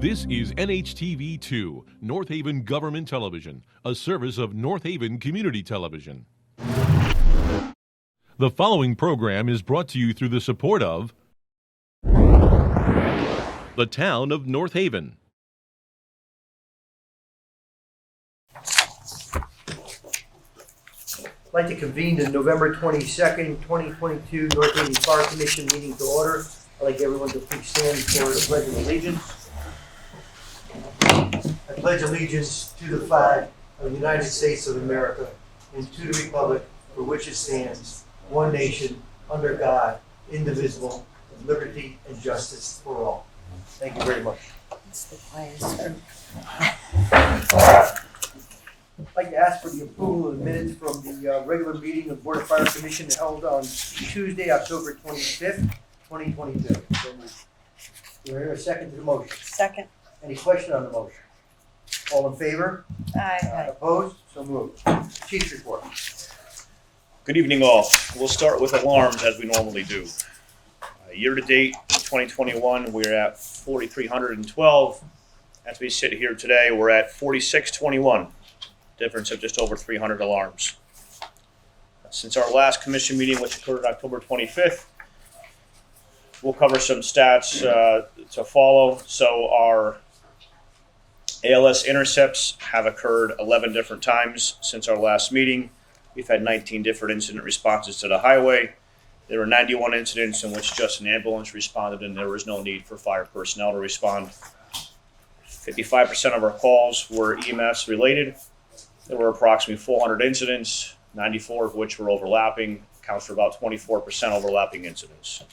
This is NHTV2, North Haven Government Television, a service of North Haven Community Television. The following program is brought to you through the support of the Town of North Haven. I'd like to convene the November 22nd, 2022 North Haven Fire Commission meeting to order. I'd like everyone to please stand for the Pledge of Allegiance. I pledge allegiance to the flag of the United States of America and to the republic for which it stands, one nation, under God, indivisible, with liberty and justice for all. Thank you very much. I'd like to ask for the approval of the minutes from the regular meeting of Board of Fire Commission held on Tuesday, October 25th, 2022. Do I hear a second to the motion? Second. Any question on the motion? All in favor? Aye. Opposed? So moved. Chief's report. Good evening, all. We'll start with alarms as we normally do. Year-to-date 2021, we're at 4,312. As we sit here today, we're at 4,621. Difference of just over 300 alarms. Since our last commission meeting, which occurred October 25th, we'll cover some stats to follow. So our ALS intercepts have occurred 11 different times since our last meeting. We've had 19 different incident responses to the highway. There were 91 incidents in which just an ambulance responded and there was no need for fire personnel to respond. 55% of our calls were EMS related. There were approximately 400 incidents, 94 of which were overlapping, accounts for about 24% overlapping incidents.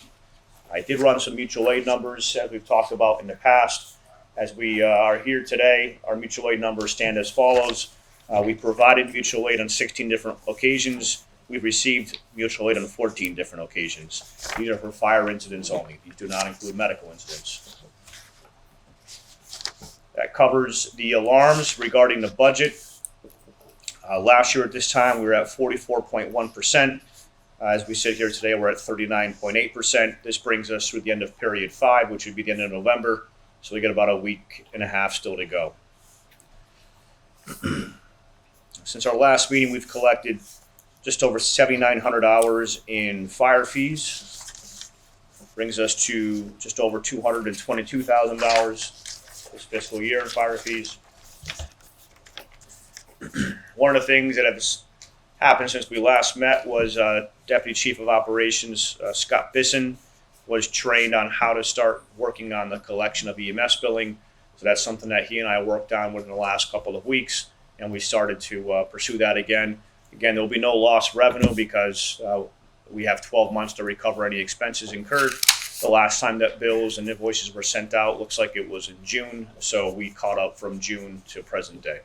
I did run some mutual aid numbers as we've talked about in the past. As we are here today, our mutual aid numbers stand as follows. We provided mutual aid on 16 different occasions. We've received mutual aid on 14 different occasions. These are for fire incidents only. These do not include medical incidents. That covers the alarms. Regarding the budget, last year at this time we were at 44.1%. As we sit here today, we're at 39.8%. This brings us through the end of period 5, which would be the end of November. So we got about a week and a half still to go. Since our last meeting, we've collected just over 7,900 hours in fire fees. Brings us to just over $222,000 this fiscal year in fire fees. One of the things that has happened since we last met was Deputy Chief of Operations Scott Bisson was trained on how to start working on the collection of EMS billing. So that's something that he and I worked on within the last couple of weeks, and we started to pursue that again. Again, there will be no lost revenue because we have 12 months to recover any expenses incurred. The last time that bills and invoices were sent out looks like it was in June, so we caught up from June to present day.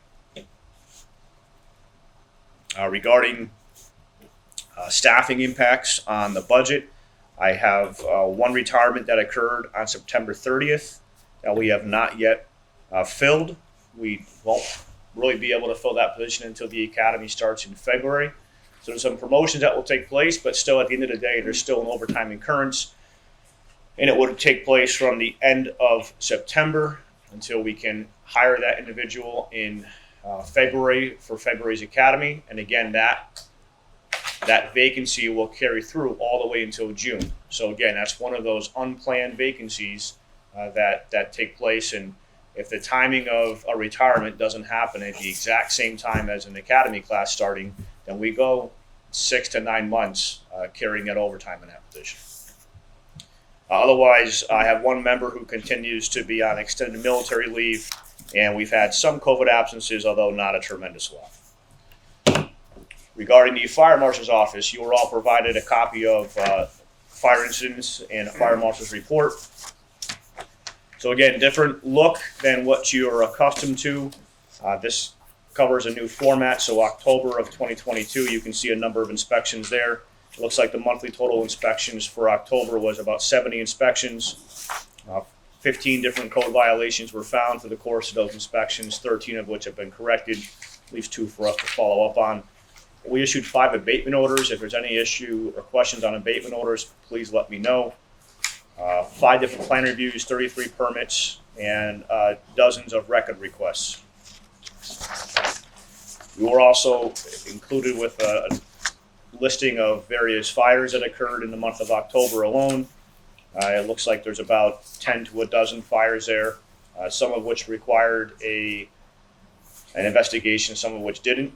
Regarding staffing impacts on the budget, I have one retirement that occurred on September 30th that we have not yet filled. We won't really be able to fill that position until the academy starts in February. So there's some promotions that will take place, but still at the end of the day, there's still an overtime incurrence. And it would take place from the end of September until we can hire that individual in February for February's academy. And again, that vacancy will carry through all the way until June. So again, that's one of those unplanned vacancies that take place. And if the timing of a retirement doesn't happen at the exact same time as an academy class starting, then we go 6 to 9 months carrying that overtime in that position. Otherwise, I have one member who continues to be on extended military leave, and we've had some COVID absences, although not a tremendous lot. Regarding the fire marshal's office, you were all provided a copy of fire incidents and a fire marshal's report. So again, different look than what you're accustomed to. This covers a new format. So October of 2022, you can see a number of inspections there. It looks like the monthly total inspections for October was about 70 inspections. 15 different code violations were found for the course of those inspections, 13 of which have been corrected, leaves 2 for us to follow up on. We issued 5 abatement orders. If there's any issue or questions on abatement orders, please let me know. 5 different plan reviews, 33 permits, and dozens of record requests. We were also included with a listing of various fires that occurred in the month of October alone. It looks like there's about 10 to a dozen fires there, some of which required an investigation, some of which didn't.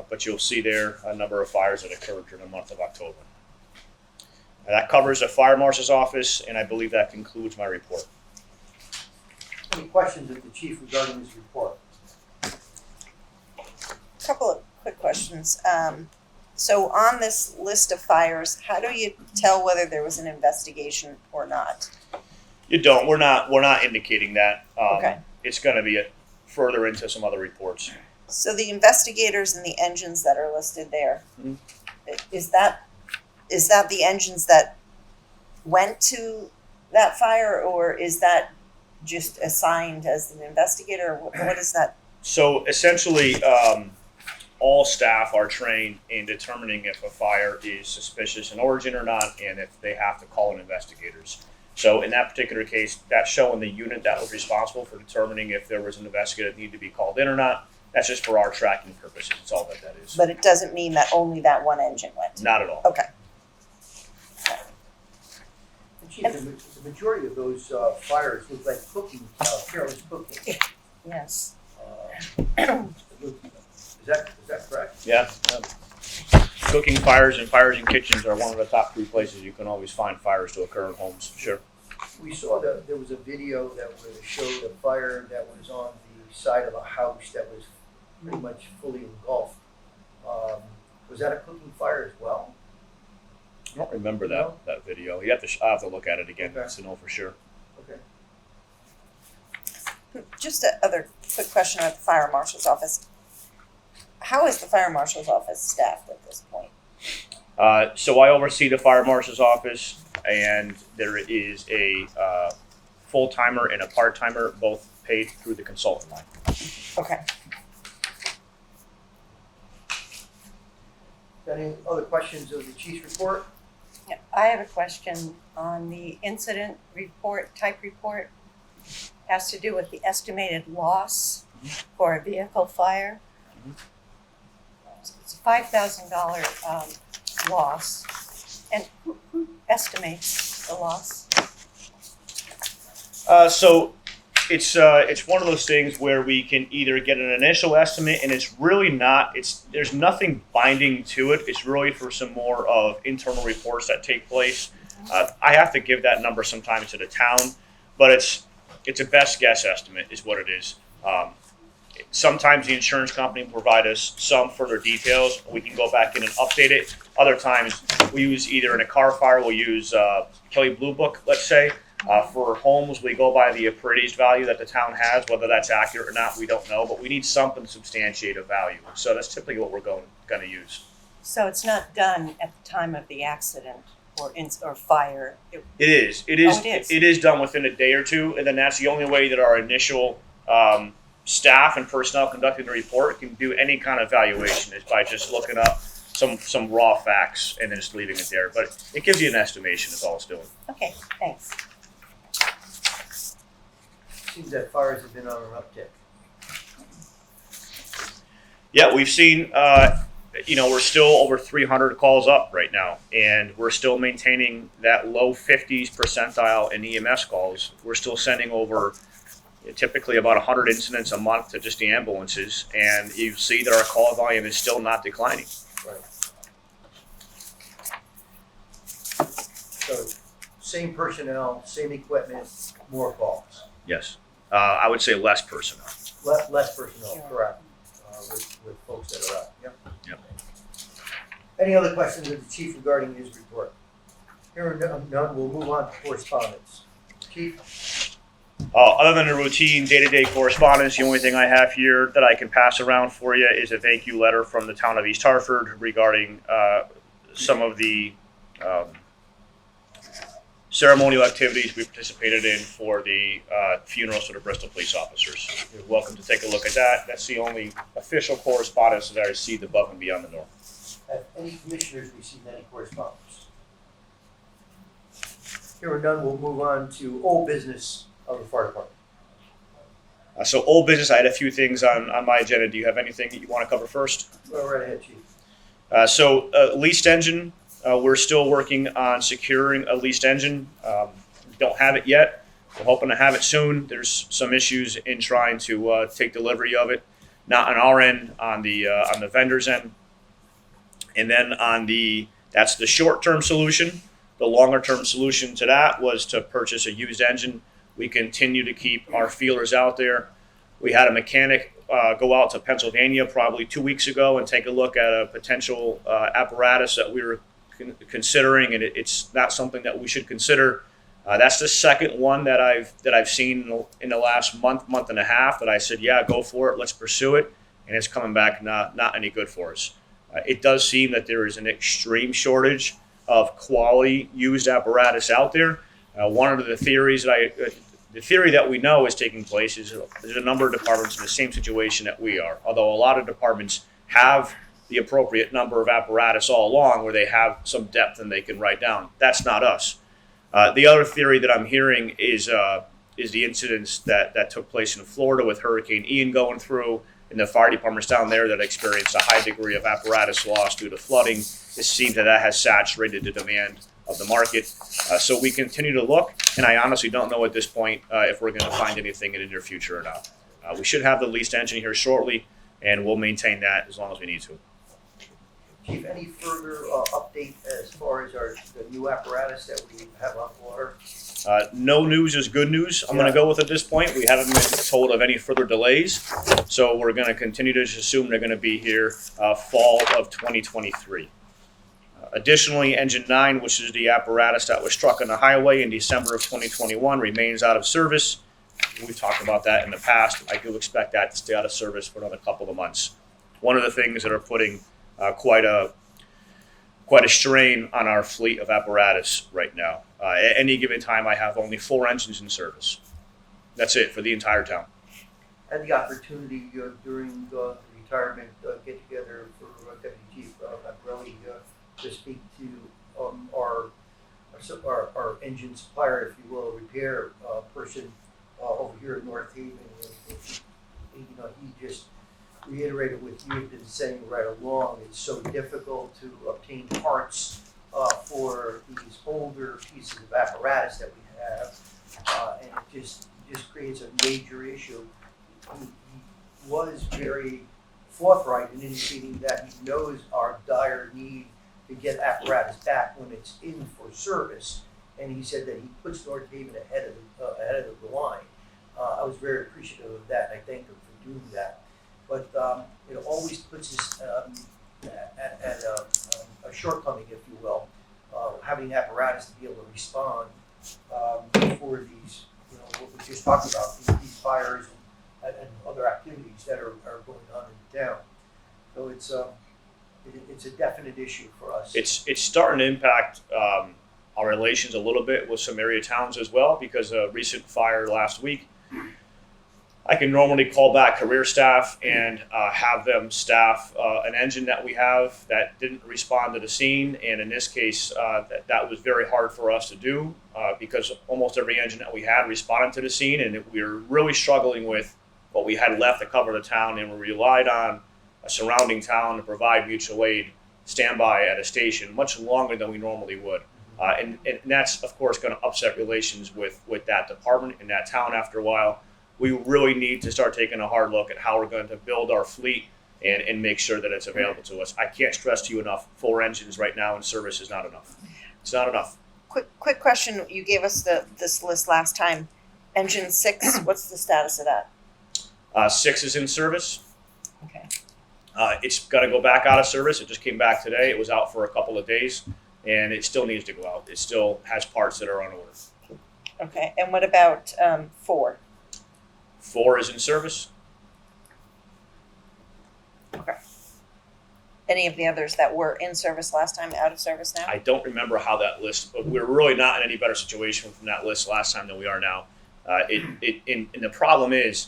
But you'll see there a number of fires that occurred during the month of October. That covers the fire marshal's office, and I believe that concludes my report. Any questions of the chief regarding his report? Couple of quick questions. So on this list of fires, how do you tell whether there was an investigation or not? You don't. We're not indicating that. Okay. It's going to be further into some other reports. So the investigators and the engines that are listed there, Mhm. is that the engines that went to that fire, or is that just assigned as an investigator? What is that? So essentially, all staff are trained in determining if a fire is suspicious in origin or not, and if they have to call in investigators. So in that particular case, that's showing the unit that was responsible for determining if there was an investigator that needed to be called in or not. That's just for our tracking purposes. That's all that is. But it doesn't mean that only that one engine went. Not at all. Okay. And chief, the majority of those fires look like cooking, careless cooking. Yes. Is that correct? Yeah. Cooking fires and fires in kitchens are one of the top 3 places you can always find fires to occur in homes. Sure. We saw that there was a video that showed a fire that was on the side of a house that was pretty much fully engulfed. Was that a cooking fire as well? I don't remember No? that video. You have to. I'll have to look at it again Okay. to know for sure. Okay. Just a other quick question about the fire marshal's office. How is the fire marshal's office staffed at this point? So I oversee the fire marshal's office, and there is a full timer and a part timer, both paid through the consultant line. Okay. Any other questions of the chief's report? Yeah, I have a question on the incident report, type report. Has to do with the estimated loss for a vehicle fire. It's a $5,000 loss. And who estimates the loss? So it's one of those things where we can either get an initial estimate, and it's really not. There's nothing binding to it. It's really for some more of internal reports that take place. I have to give that number sometimes to the town, but it's a best guess estimate is what it is. Sometimes the insurance company will provide us some further details. We can go back in and update it. Other times we use either in a car fire, we'll use Kelley Blue Book, let's say. For homes, we go by the appraised value that the town has. Whether that's accurate or not, we don't know, but we need something to substantiate a value. So that's typically what we're going to use. So it's not done at the time of the accident or fire. It is. it is. It is done within a day or two, and then that's the only way that our initial staff and personnel conducting the report can do any kind of valuation is by just looking up some raw facts and then just leaving it there. But it gives you an estimation. Is all it's doing. Okay, thanks. Seems that fires have been on an uptick. Yeah, we've seen. We're still over 300 calls up right now, and we're still maintaining that low 50s percentile in EMS calls. We're still sending over typically about 100 incidents a month to just the ambulances, and you see that our call volume is still not declining. Right. So, same personnel, same equipment, more calls. Yes, I would say less personnel. Less personnel, Yeah. correct, with folks that are out, yep. Yep. Any other questions of the chief regarding his report? Hearing none, we'll move on to correspondence. Chief? Other than the routine day-to-day correspondence, the only thing I have here that I can pass around for you is a thank you letter from the town of East Hartford regarding some of the ceremonial activities we participated in for the funerals for the Bristol police officers. You're welcome to take a look at that. That's the only official correspondence that I received above and beyond the norm. Have any commissioners received any correspondence? Hearing none, we'll move on to old business of the fire department. So old business, I had a few things on my agenda. Do you have anything that you want to cover first? Go right ahead, Chief. Leased engine, we're still working on securing a leased engine. Don't have it yet. We're hoping to have it soon. There's some issues in trying to take delivery of it, not on our end, on the vendor's end. And then that's the short-term solution. The longer-term solution to that was to purchase a used engine. We continue to keep our feelers out there. We had a mechanic go out to Pennsylvania probably 2 weeks ago and take a look at a potential apparatus that we were considering, and it's not something that we should consider. That's the second one that I've seen in the last month and a half that I said, yeah, go for it, let's pursue it, and it's coming back not any good for us. It does seem that there is an extreme shortage of quality used apparatus out there. One of the theories the theory that we know is taking place is there's a number of departments in the same situation that we are, although a lot of departments have the appropriate number of apparatus all along where they have some depth and they can write down. That's not us. The other theory that I'm hearing is the incidents that took place in Florida with Hurricane Ian going through, and the fire departments down there that experienced a high degree of apparatus loss due to flooding. It seems that has saturated the demand of the market. So we continue to look, and I honestly don't know at this point if we're going to find anything in the near future or not. We should have the leased engine here shortly, and we'll maintain that as long as we need to. Chief, any further update as far as the new apparatus that we have on water? No news is good news. I'm going to go with at this point. We haven't been told of any further delays, so we're going to continue to just assume they're going to be here fall of 2023. Additionally, Engine 9, which is the apparatus that was struck on the highway in December of 2021, remains out of service. We've talked about that in the past. I do expect that to stay out of service for another couple of months. One of the things that are putting quite a strain on our fleet of apparatus right now. At any given time, I have only 4 engines in service. That's it for the entire town. I had the opportunity during the retirement get-together for Deputy Chief Magrelli to speak to our engine supplier, if you will, repair person over here in North Haven. He just reiterated what you've been saying right along. It's so difficult to obtain parts for these older pieces of apparatus that we have, and it just creates a major issue. He was very forthright in indicating that he knows our dire need to get apparatus back when it's in for service, and he said that he puts North Haven ahead of the line. I was very appreciative of that, and I thank him for doing that. But it always puts us at a shortcoming, if you will, having apparatus to be able to respond for these, what we just talked about, these fires and other activities that are going on in the town. So it's a definite issue for us. It's starting to impact our relations a little bit with some area towns as well, because a recent fire last week, I can normally call back career staff and have them staff an engine that we have that didn't respond to the scene. And in this case, that was very hard for us to do because almost every engine that we had responded to the scene, and we were really struggling with what we had left to cover the town, and we relied on a surrounding town to provide mutual aid standby at a station much longer than we normally would. And that's, of course, going to upset relations with that department and that town after a while. We really need to start taking a hard look at how we're going to build our fleet and make sure that it's available to us. I can't stress to you enough, 4 engines right now in service is not enough. It's not enough. Quick question. You gave us this list last time. Engine 6, what's the status of that? 6 is in service. Okay. It's got to go back out of service. It just came back today. It was out for a couple of days, and it still needs to go out. It still has parts that are on order. Okay. And what about 4? 4 is in service. Okay. Any of the others that were in service last time out of service now? I don't remember how that list, but we're really not in any better situation from that list last time than we are now. And the problem is,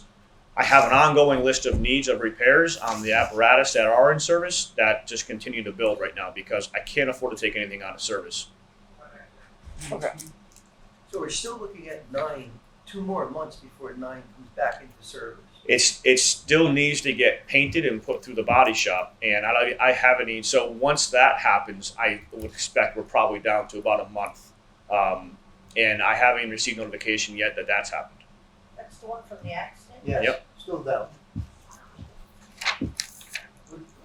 I have an ongoing list of needs of repairs on the apparatus that are in service that just continue to build right now because I can't afford to take anything out of service. Okay. So we're still looking at 9 2 more months before 9 comes back into service. It still needs to get painted and put through the body shop, and I haven't even. So once that happens, I would expect we're probably down to about a month, and I haven't even received notification yet that that's happened. That's the one from the accident? Yes, Yep. still down.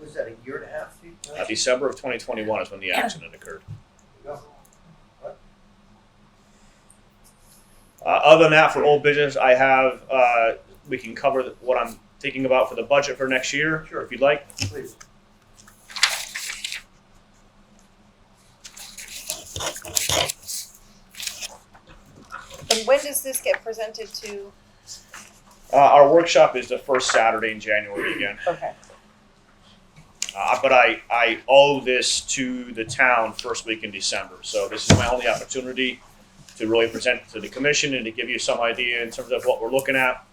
Was that a year and a half? December of 2021 is when the accident occurred. Go. Other than that, for old business, I have we can cover what I'm thinking about for the budget for next year, Sure. if you'd like. Please. And when does this get presented to? Our workshop is the first Saturday in January again. Okay. But I owe this to the town first week in December. So this is my only opportunity to really present it to the commission and to give you some idea in terms of what we're looking at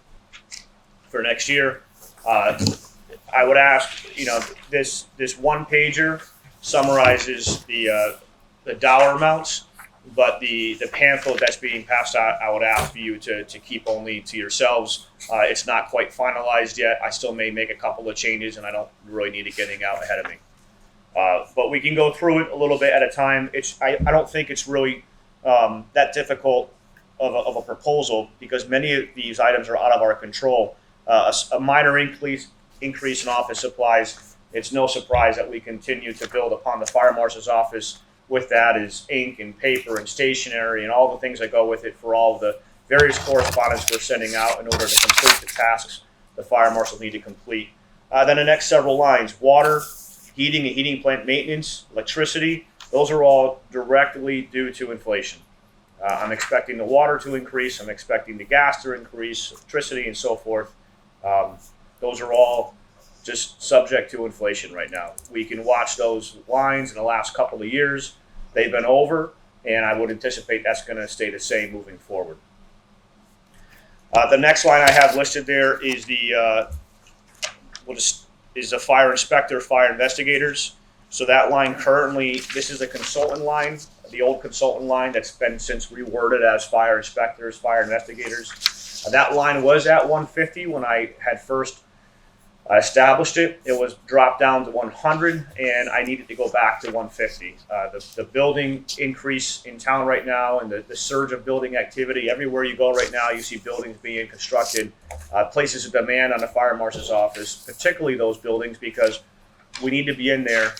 for next year. I would ask, this one pager summarizes the dollar amounts, but the pamphlet that's being passed out, I would ask for you to keep only to yourselves. It's not quite finalized yet. I still may make a couple of changes, and I don't really need it getting out ahead of me. But we can go through it a little bit at a time. I don't think it's really that difficult of a proposal because many of these items are out of our control. A minor increase in office supplies. It's no surprise that we continue to build upon the fire marshal's office. With that is ink and paper and stationery and all the things that go with it for all of the various correspondence we're sending out in order to complete the tasks the fire marshals need to complete. Then the next several lines: water, heating and heating plant maintenance, electricity. Those are all directly due to inflation. I'm expecting the water to increase. I'm expecting the gas to increase, electricity, and so forth. Those are all just subject to inflation right now. We can watch those lines in the last couple of years. They've been over, and I would anticipate that's going to stay the same moving forward. The next line I have listed there is the fire inspector, fire investigators. So that line currently, this is a consultant line, the old consultant line that's been since reworded as fire inspectors, fire investigators. That line was at 150 when I had first established it. It was dropped down to 100, and I needed to go back to 150. The building increase in town right now, and the surge of building activity everywhere you go right now, you see buildings being constructed, places of demand on the fire marshal's office, particularly those buildings, because we need to be in there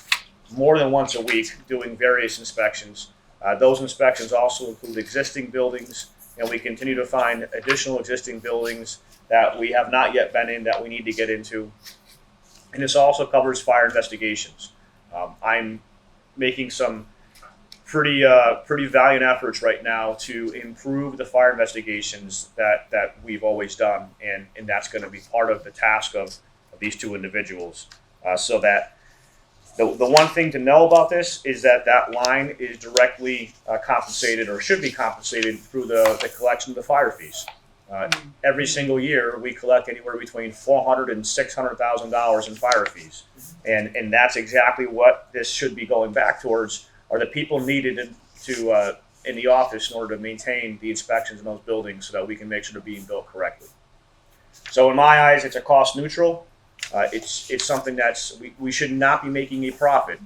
more than once a week doing various inspections. Those inspections also include existing buildings, and we continue to find additional existing buildings that we have not yet been in that we need to get into. And this also covers fire investigations. I'm making some pretty valiant efforts right now to improve the fire investigations that we've always done, and that's going to be part of the task of these two individuals. So that the one thing to know about this is that line is directly compensated, or should be compensated, through the collection of the fire fees. Every single year, we collect anywhere between $400,000 and $600,000 in fire fees, and that's exactly what this should be going back towards. Are the people needed to in the office in order to maintain the inspections in those buildings, so that we can make sure they're being built correctly. So, in my eyes, it's a cost neutral. It's something we should not be making a profit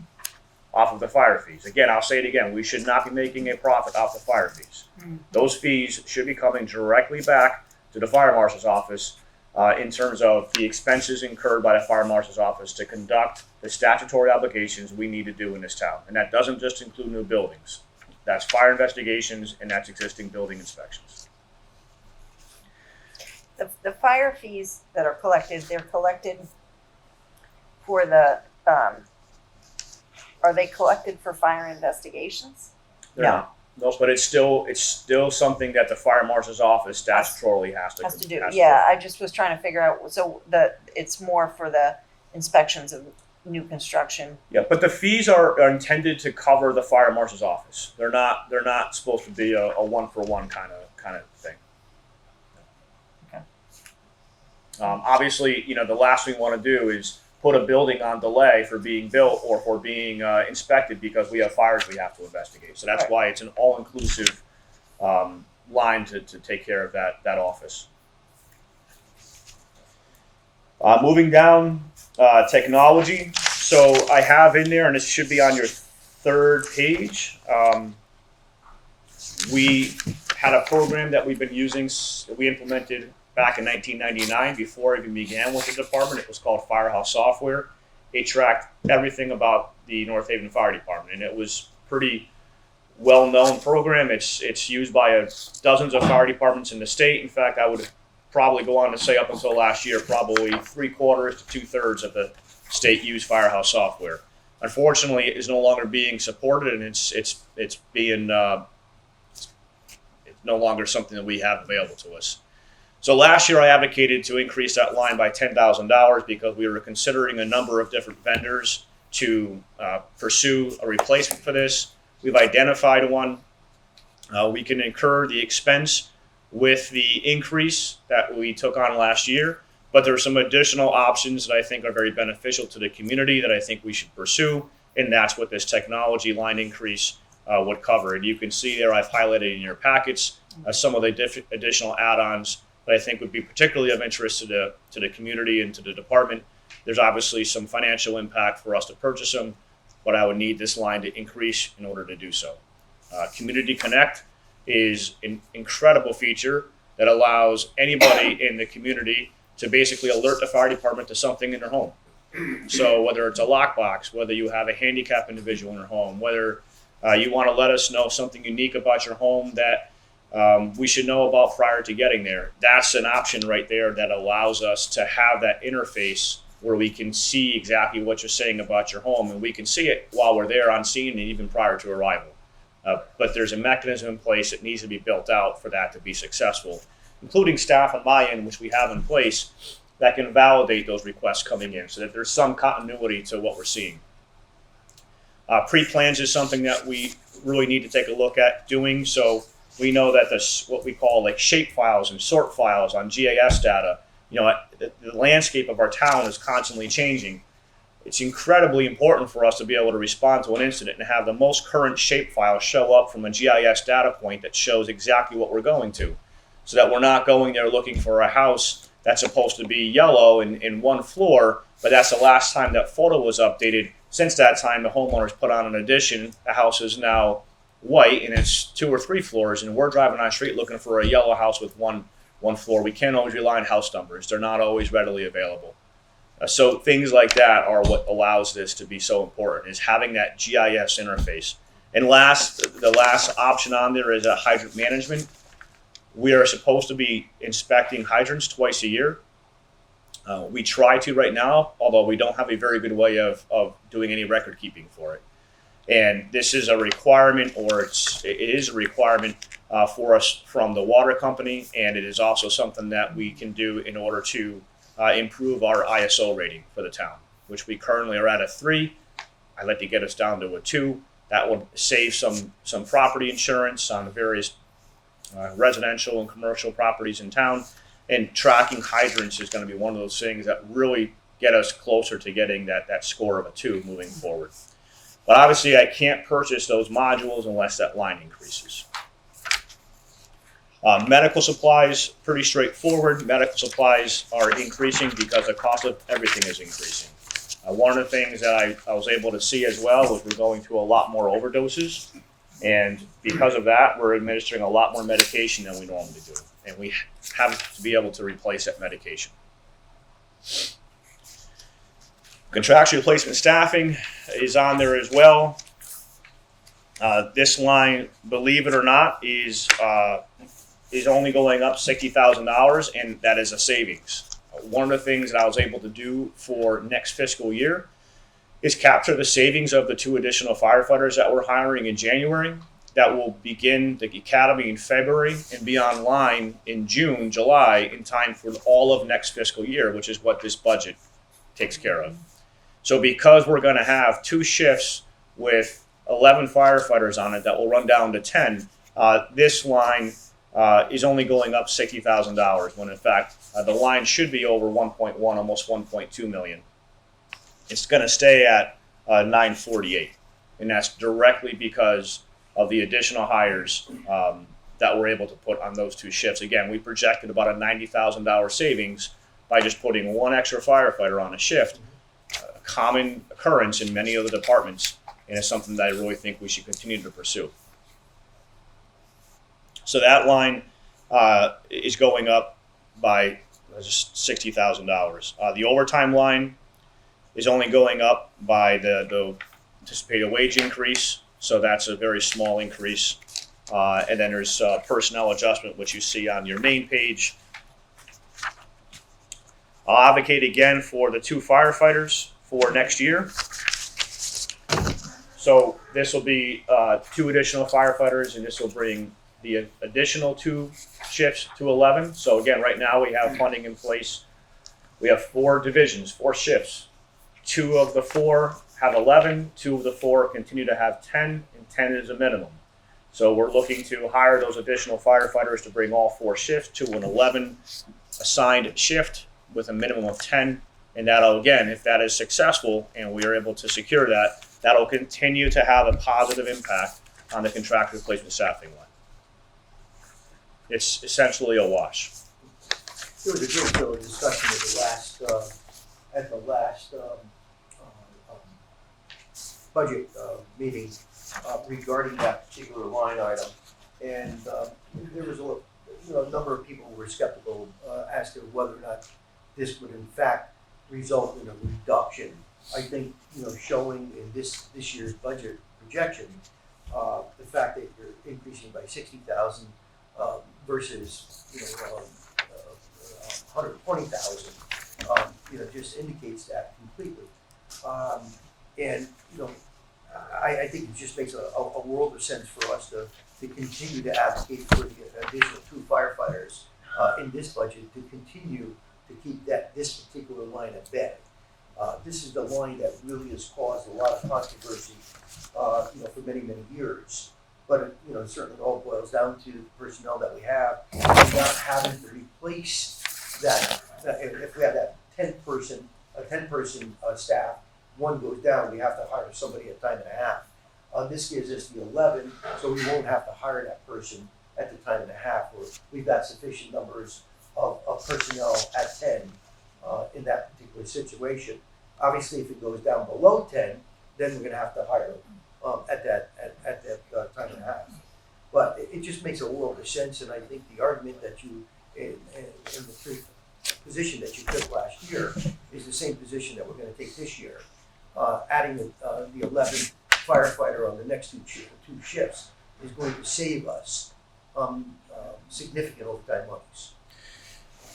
off of the fire fees. Again, I'll say it again, we should not be making a profit off the fire fees. Those fees should be coming directly back to the fire marshal's office in terms of the expenses incurred by the fire marshal's office to conduct the statutory obligations we need to do in this town. And that doesn't just include new buildings. That's fire investigations, and that's existing building inspections. The fire fees that are collected, they're collected for the, are they collected for fire investigations? They're not. No, but it's still something that the fire marshal's office statutorily has to do. has Yeah, I just was trying to figure out, so it's more for the inspections of new construction. Yeah, but the fees are intended to cover the fire marshal's office. They're not supposed to be a one-for-one kind of thing. Okay. Obviously, the last thing we want to do is put a building on delay for being built or for being inspected because we have fires we have to investigate. So that's Right. why it's an all-inclusive line line to take care of that office. Moving down, technology. So I have in there, and this should be on your third page. We had a program that we've been using, we implemented back in 1999 before I even began with the department. It was called Firehouse Software. It tracked everything about the North Haven Fire Department, and it was pretty well-known program. It's used by dozens of fire departments in the state. In fact, I would probably go on to say up until last year, probably 3/4 to 2/3 of the state used Firehouse Software. Unfortunately, it is no longer being supported, and it's being it's no longer something that we have available to us. So last year, I advocated to increase that line by $10,000 because we were considering a number of different vendors to pursue a replacement for this. We've identified one. We can incur the expense with the increase that we took on last year, but there are some additional options that I think are very beneficial to the community that I think we should pursue, and that's what this technology line increase would cover. And you can see there, I've highlighted in your packets some of the additional add-ons that I think would be particularly of interest to the community and to the department. There's obviously some financial impact for us to purchase them, but I would need this line to increase in order to do so. Community Connect is an incredible feature that allows anybody in the community to basically alert the fire department to something in their home. So whether it's a lockbox, whether you have a handicapped individual in your home, whether you want to let us know something unique about your home that we should know about prior to getting there, that's an option right there that allows us to have that interface where we can see exactly what you're saying about your home, and we can see it while we're there on scene and even prior to arrival. But there's a mechanism in place that needs to be built out for that to be successful, including staff on my end, which we have in place, that can validate those requests coming in so that there's some continuity to what we're seeing. Pre-plans is something that we really need to take a look at doing. So we know that this, what we call like shape files and sort files on GIS data, the landscape of our town is constantly changing. It's incredibly important for us to be able to respond to an incident and have the most current shape file show up from a GIS data point that shows exactly what we're going to, so that we're not going there looking for a house that's supposed to be yellow in one floor, but that's the last time that photo was updated. Since that time, the homeowners put on an addition. The house is now white and it's 2 or 3 floors, and we're driving on the street looking for a yellow house with one floor. We can't always rely on house numbers. They're not always readily available. So things like that are what allows this to be so important, is having that GIS interface. And the last option on there is hydrant management. We are supposed to be inspecting hydrants twice a year. We try to right now, although we don't have a very good way of doing any record keeping for it. And this is a requirement, or it is a requirement for us from the water company, and it is also something that we can do in order to improve our ISO rating for the town, which we currently are at a 3. I'd like to get us down to a 2. That will save some property insurance on the various residential and commercial properties in town. And tracking hydrants is going to be one of those things that really get us closer to getting that score of a 2 moving forward. But obviously, I can't purchase those modules unless that line increases. Medical supplies, pretty straightforward. Medical supplies are increasing because the cost of everything is increasing. One of the things that I was able to see as well was we're going through a lot more overdoses. And because of that, we're administering a lot more medication than we normally do. And we have to be able to replace that medication. Contractual replacement staffing is on there as well. This line, believe it or not, is only going up $60,000, and that is a savings. One of the things that I was able to do for next fiscal year is capture the savings of the 2 additional firefighters that we're hiring in January. That will begin the academy in February and be online in June, July, in time for all of next fiscal year, which is what this budget takes care of. So because we're going to have 2 shifts with 11 firefighters on it that will run down to 10, this line is only going up $60,000 when in fact the line should be over 1.1, almost 1.2 million. It's going to stay at 948, and that's directly because of the additional hires that we're able to put on those two shifts. Again, we projected about a $90,000 savings by just putting one extra firefighter on a shift, a common occurrence in many other departments, and it's something that I really think we should continue to pursue. So that line is going up by just $60,000. The overtime line is only going up by the anticipated wage increase, so that's a very small increase. And then there's personnel adjustment, which you see on your main page. I'll advocate again for the 2 firefighters for next year. So this will be 2 additional firefighters, and this will bring the additional 2 shifts to 11. So again, right now we have funding in place. We have 4 divisions, 4 shifts. 2 of the 4 have 11, 2 of the 4 continue to have 10, and 10 is a minimum. So we're looking to hire those additional firefighters to bring all 4 shifts to an 11 assigned shift with a minimum of 10. And that'll, again, if that is successful and we are able to secure that, that'll continue to have a positive impact on the contractor replacement staffing line. It's essentially a wash. There was a great deal of discussion at the last budget meeting regarding that particular line item. And there was a number of people who were skeptical as to whether or not this would in fact result in a reduction. I think, showing in this year's budget projection, the fact that you're increasing by 60,000 versus 120,000, just indicates that completely. And I think it just makes a world of sense for us to continue to advocate for the additional 2 firefighters in this budget to continue to keep this particular line at bay. This is the line that really has caused a lot of controversy, for many, many years. But it certainly all boils down to the personnel that we have, and not having to replace that. If we have that 10 person staff, 1 goes down, we have to hire somebody at time and a half. This gives us the 11, so we won't have to hire that person at the time and a half. We've got sufficient numbers of personnel at 10 in that particular situation. Obviously, if it goes down below 10, then we're going to have to hire at that time and a half. But it just makes a world of sense, and I think the argument that you in the position that you took last year is the same position that we're going to take this year. Adding the 11 firefighter on the next 2 shifts is going to save us significant overtime monies.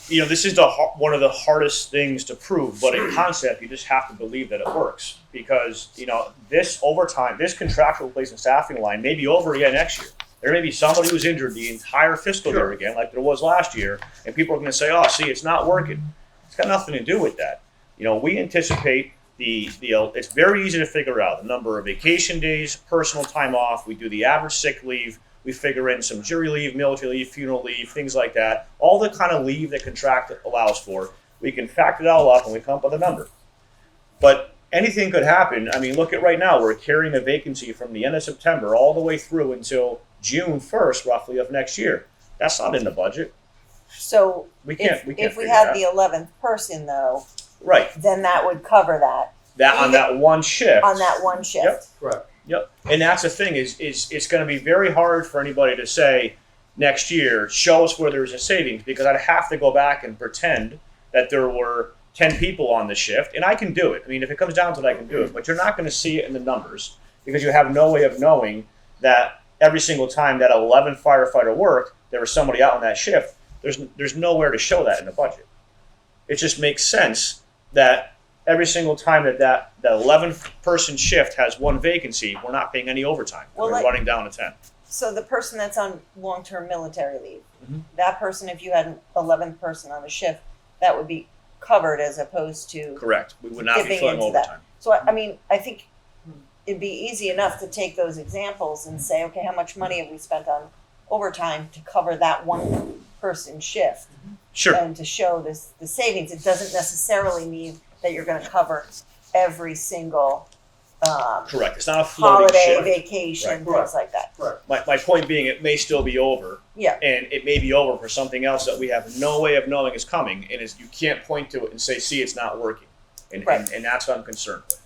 This is one of the hardest things to prove, but in concept, you just have to believe that it works, because this overtime, this contractual replacement staffing line may be over again next year. There may be somebody who's injured the entire fiscal year again, like there was last year, and people are going to say, "Oh, see, it's not working." It's got nothing to do with that. We anticipate it's very easy to figure out the number of vacation days, personal time off. We do the average sick leave. We figure in some jury leave, military leave, funeral leave, things like that. All the kind of leave that contract allows for. We can factor it all up and we come up with a number. But anything could happen. I mean, look at right now. We're carrying a vacancy from the end of September all the way through until June 1st, roughly, of next year. That's not in the budget. So We can't if we figure had it the 11th person though, Right. then that would cover that On that one shift. on that 1 shift. Yep. Correct. Yep. And that's the thing is it's going to be very hard for anybody to say next year, show us where there's a savings, because I'd have to go back and pretend that there were 10 people on the shift, and I can do it. I mean, if it comes down to it, I can do it. But you're not going to see it in the numbers, because you have no way of knowing that every single time that 11 firefighter worked, there was somebody out on that shift. There's nowhere to show that in the budget. It just makes sense that every single time that 11 person shift has 1 vacancy, we're not paying any overtime. Well, We're running down to 10. So the person that's on long-term military leave, Mhm. that person, if you had an 11th person on the shift, that would be covered as opposed to. Correct. We would not be Dipping filling into that. overtime. So I mean, I think it'd be easy enough to take those examples and say, okay, how much money have we spent on overtime to cover that 1 person shift? Sure. And to show the savings. It doesn't necessarily mean that you're going to cover every single Correct. It's not a floating holiday, shift. vacation, Right. things like that. Correct. My point being, it may still be over, Yeah, and it may be over for something else that we have no way of knowing is coming, and you can't point to it and say, see, it's not working. And, Right. and that's what I'm concerned with.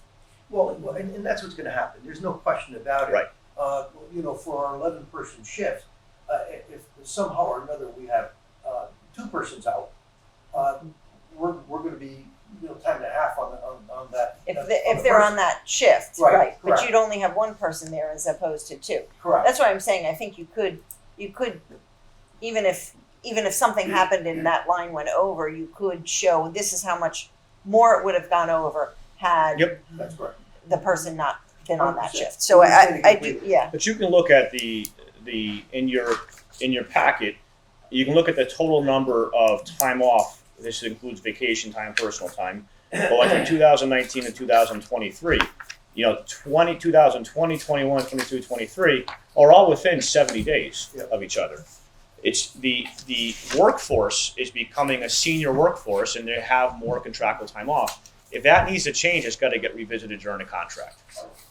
Well, and that's what's gonna happen, there's no question about it. Right. You know, for our 11-person shift, if somehow or another we have, 2 persons out, we're gonna be, you know, time and a half on that. if they're on that shift, Right, right, but correct. you'd only have one person there as opposed to two. Correct, That's why I'm saying, I think you could, even if something happened and that line went over, you could show this is how much more it would have gone over had Yep. that's correct. the person not been on that 100%. shift. So I do, yeah, But you can look at the in your packet, you can look at the total number of time off. This includes vacation time, personal time. But like in 2019 and 2023, you know, 2020, 21, 22, 23 are all within 70 days Yeah. of each other. It's the workforce is becoming a senior workforce, and they have more contractual time off. If that needs to change, it's got to get revisited during the contract.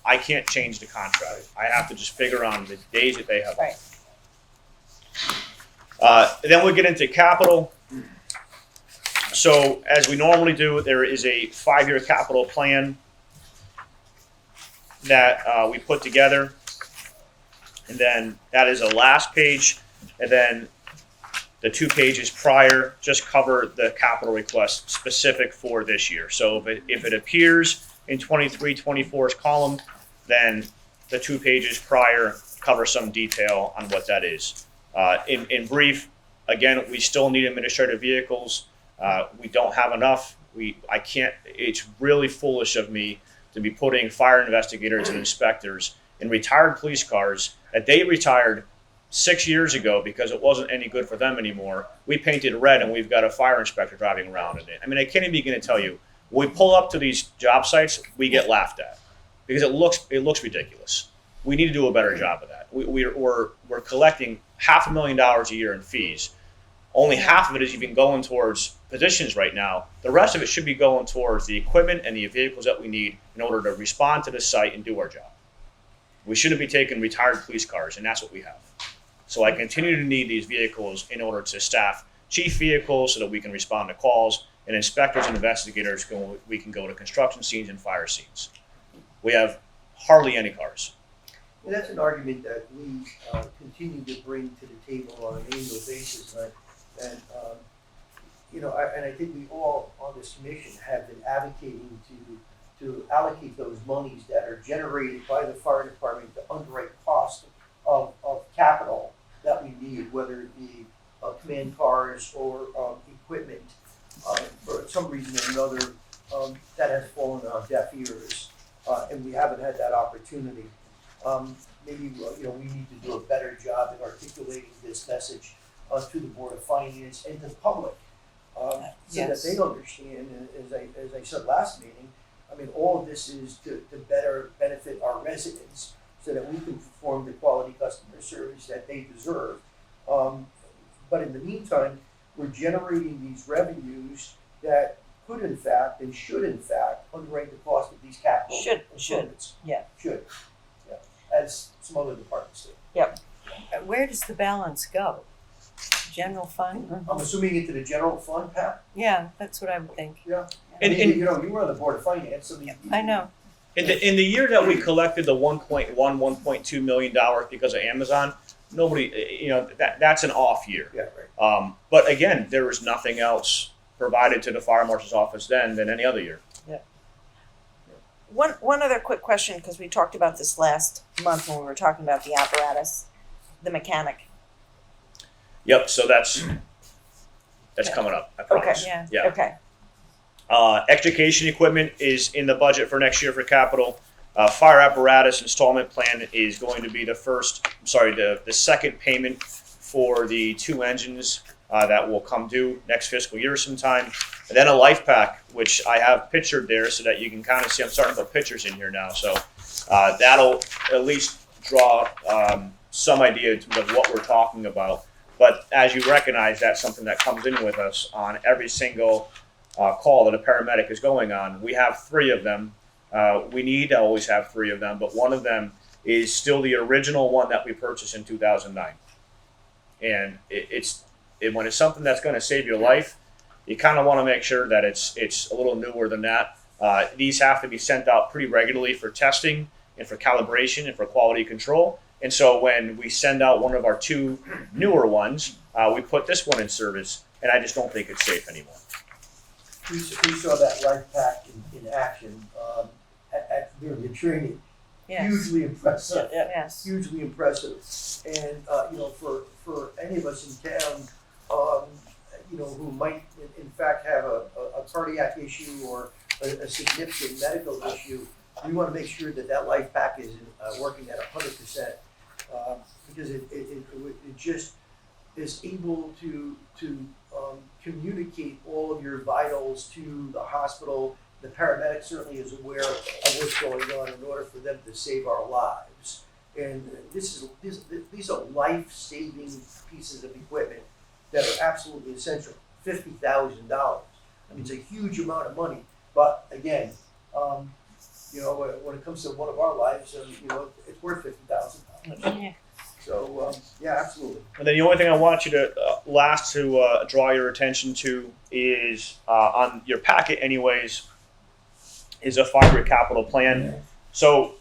I can't change the contract. I have to just figure on the days that they have. Right. Then we get into capital. So as we normally do, there is a 5-year capital plan that we put together. And then that is a last page. And then the 2 pages prior just cover the capital request specific for this year. So if it appears in 23-24's column, then the 2 pages prior cover some detail on what that is. In brief, again, we still need administrative vehicles. We don't have enough. I can't. It's really foolish of me to be putting fire investigators and inspectors in retired police cars that they retired 6 years ago because it wasn't any good for them anymore. We painted red and we've got a fire inspector driving around in it. I mean, I can't even begin to tell you. When we pull up to these job sites, we get laughed at because it looks ridiculous. We need to do a better job of that. We're collecting $500,000 a year in fees. Only half of it is even going towards positions right now. The rest of it should be going towards the equipment and the vehicles that we need in order to respond to the site and do our job. We shouldn't be taking retired police cars, and that's what we have. So I continue to need these vehicles in order to staff chief vehicles so that we can respond to calls, and inspectors and investigators we can go to construction scenes and fire scenes. We have hardly any cars. And that's an argument that we continue to bring to the table on an annual basis, and you know, I think we all on this commission have been advocating to allocate those monies that are generated by the fire department to underwrite cost of capital that we need, whether it be command cars or equipment. For some reason or another, that has fallen on deaf ears, and we haven't had that opportunity. Maybe you know, we need to do a better job in articulating this message to the Board of Finance and to the public, so Yes. that they understand. As I said last meeting, I mean, all of this is to better benefit our residents, so that we can perform the quality customer service that they deserve. But in the meantime, we're generating these revenues that could in fact and should in fact underwrite the cost of these capital Should, improvements. yeah. Should, yeah, as some other departments do. Where does the balance go? General fund? I'm assuming into the general fund, Pat? Yeah, that's what I would think. Yeah. And- You know, you were on the Board of Finance, so I know. In the year that we collected the $1.2 million because of Amazon, nobody, you know, that's an off year. Yeah, right. But again, there was nothing else provided to the fire marshal's office then than any other year. One other quick question, because we talked about this last month when we were talking about the apparatus, the mechanic. Yep. So that's coming up. I promise. Yeah. Yeah. Okay, Education equipment is in the budget for next year for capital. Fire apparatus installment plan is going to be the second payment for the 2 engines that will come due next fiscal year sometime. And then a life pack, which I have pictured there so that you can kind of see. I'm starting to put pictures in here now. So that'll at least draw some idea of what we're talking about. But as you recognize, that's something that comes in with us on every single call that a paramedic is going on. We have 3 of them. We need to always have 3 of them, but one of them is still the original one that we purchased in 2009. And when it's something that's going to save your life, you kind of want to make sure that it's a little newer than that. These have to be sent out pretty regularly for testing and for calibration and for quality control. And so when we send out one of our 2 newer ones, we put this one in service, and I just don't think it's safe anymore. We saw that life pack in action during the training. Yes, Hugely impressive. yes. Hugely impressive. And, for any of us in town, who might in fact have a cardiac issue or a significant medical issue, we want to make sure that life pack is working at 100%, because it just is able to communicate all of your vitals to the hospital. The paramedic certainly is aware of what's going on in order for them to save our lives. And these are life-saving pieces of equipment that are absolutely essential. $50,000. I mean, it's a huge amount of money. But again, when it comes to one of our lives, it's worth $50,000. Yeah. So yeah, absolutely. And then the only thing I want you to draw your attention to is on your packet, anyways, is a 5-year capital plan. So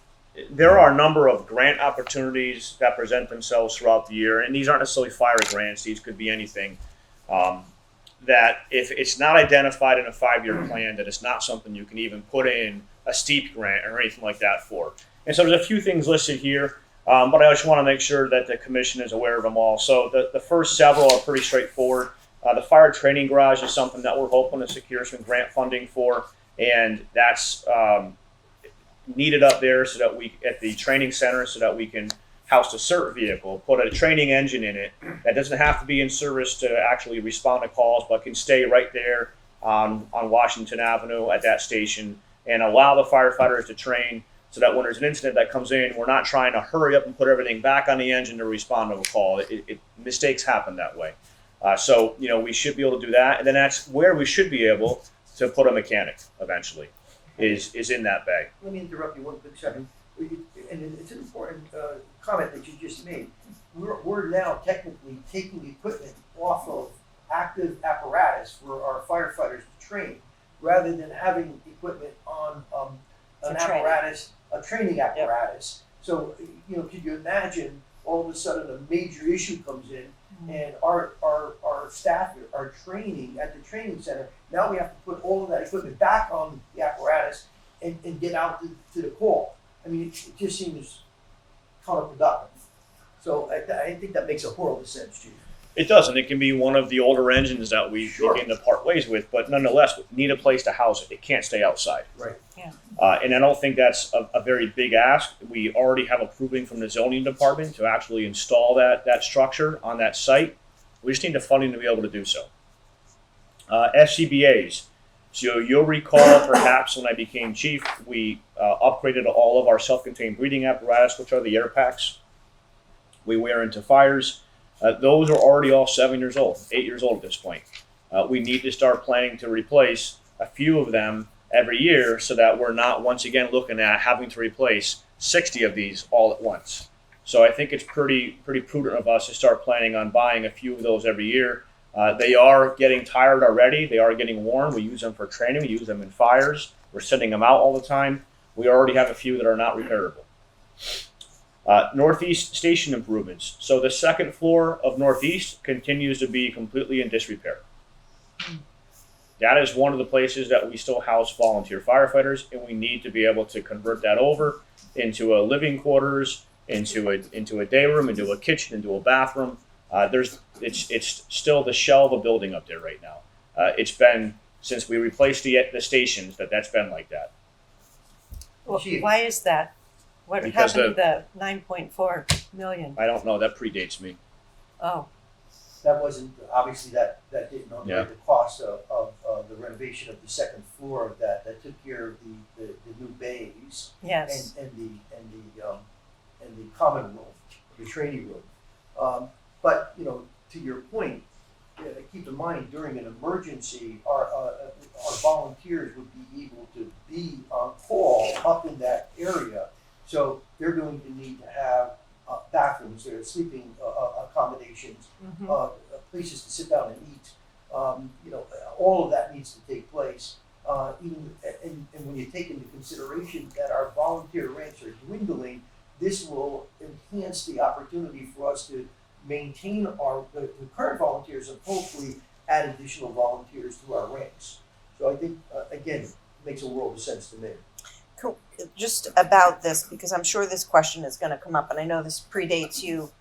there are a number of grant opportunities that present themselves throughout the year, and these aren't necessarily fire grants. These could be anything. That if it's not identified in a 5-year plan, that it's not something you can even put in a steep grant or anything like that for. And so there's a few things listed here. But I just want to make sure that the commission is aware of them all. So the first several are pretty straightforward. The fire training garage is something that we're hoping to secure some grant funding for, and that's needed up there so that at the training center, so that we can house a CERT vehicle, put a training engine in it that doesn't have to be in service to actually respond to calls, but can stay right there on Washington Avenue at that station and allow the firefighters to train, so that when there's an incident that comes in, we're not trying to hurry up and put everything back on the engine to respond to a call. Mistakes happen that way. So we should be able to do that. And then that's where we should be able to put a mechanic eventually, is in that bay. Let me interrupt you one quick second. And it's an important comment that you just made. We're now technically taking equipment off of active apparatus for our firefighters to train, rather than having equipment on an apparatus, a training apparatus. So, could you imagine all of a sudden a major issue comes in, and our staff are training at the training center. Now we have to put all of that equipment back on the apparatus and get out to the call. I mean, it just seems counterproductive. So I think that makes a horrible sense, Chief. It does, and it can be one of the older engines that we begin to part ways with, but nonetheless, we need a place to house it. It can't stay outside. Right. Yeah. And I don't think that's a very big ask. We already have approving from the zoning department to actually install that structure on that site. We just need the funding to be able to do so. SCBA's. So you'll recall, perhaps, when I became chief, we upgraded all of our self-contained breathing apparatus, which are the air packs we wear into fires. Those are already all 7 years old, 8 years old at this point. We need to start planning to replace a few of them every year, so that we're not once again looking at having to replace 60 of these all at once. So I think it's pretty prudent of us to start planning on buying a few of those every year. They are getting tired already. They are getting worn. We use them for training. We use them in fires. We're sending them out all the time. We already have a few that are not repairable. Northeast station improvements. So the second floor of Northeast continues to be completely in disrepair. That is one of the places that we still house volunteer firefighters, and we need to be able to convert that over into a living quarters, into a day room, into a kitchen, into a bathroom. It's still the shell of a building up there right now. It's been since we replaced the stations that's been like that. Well, Chief. why is that? What Because happened to the 9.4 million? I don't know. That predates me. Oh, That wasn't, obviously that didn't underwrite the cost of the renovation of the second floor of that took care of the new bays yes. and the common room, the training room. But, to your point, keep in mind, during an emergency, our volunteers would be able to be on call up in that area. So they're going to need to have bathrooms, there, sleeping accommodations, places to sit down and eat. All of that needs to take place. And when you take into consideration that our volunteer ranks are dwindling, this will enhance the opportunity for us to maintain the current volunteers and hopefully add additional volunteers to our ranks. So I think, again, it makes a world of sense to me. Cool. Just about this, because I'm sure this question is going to come up, and I know this predates you,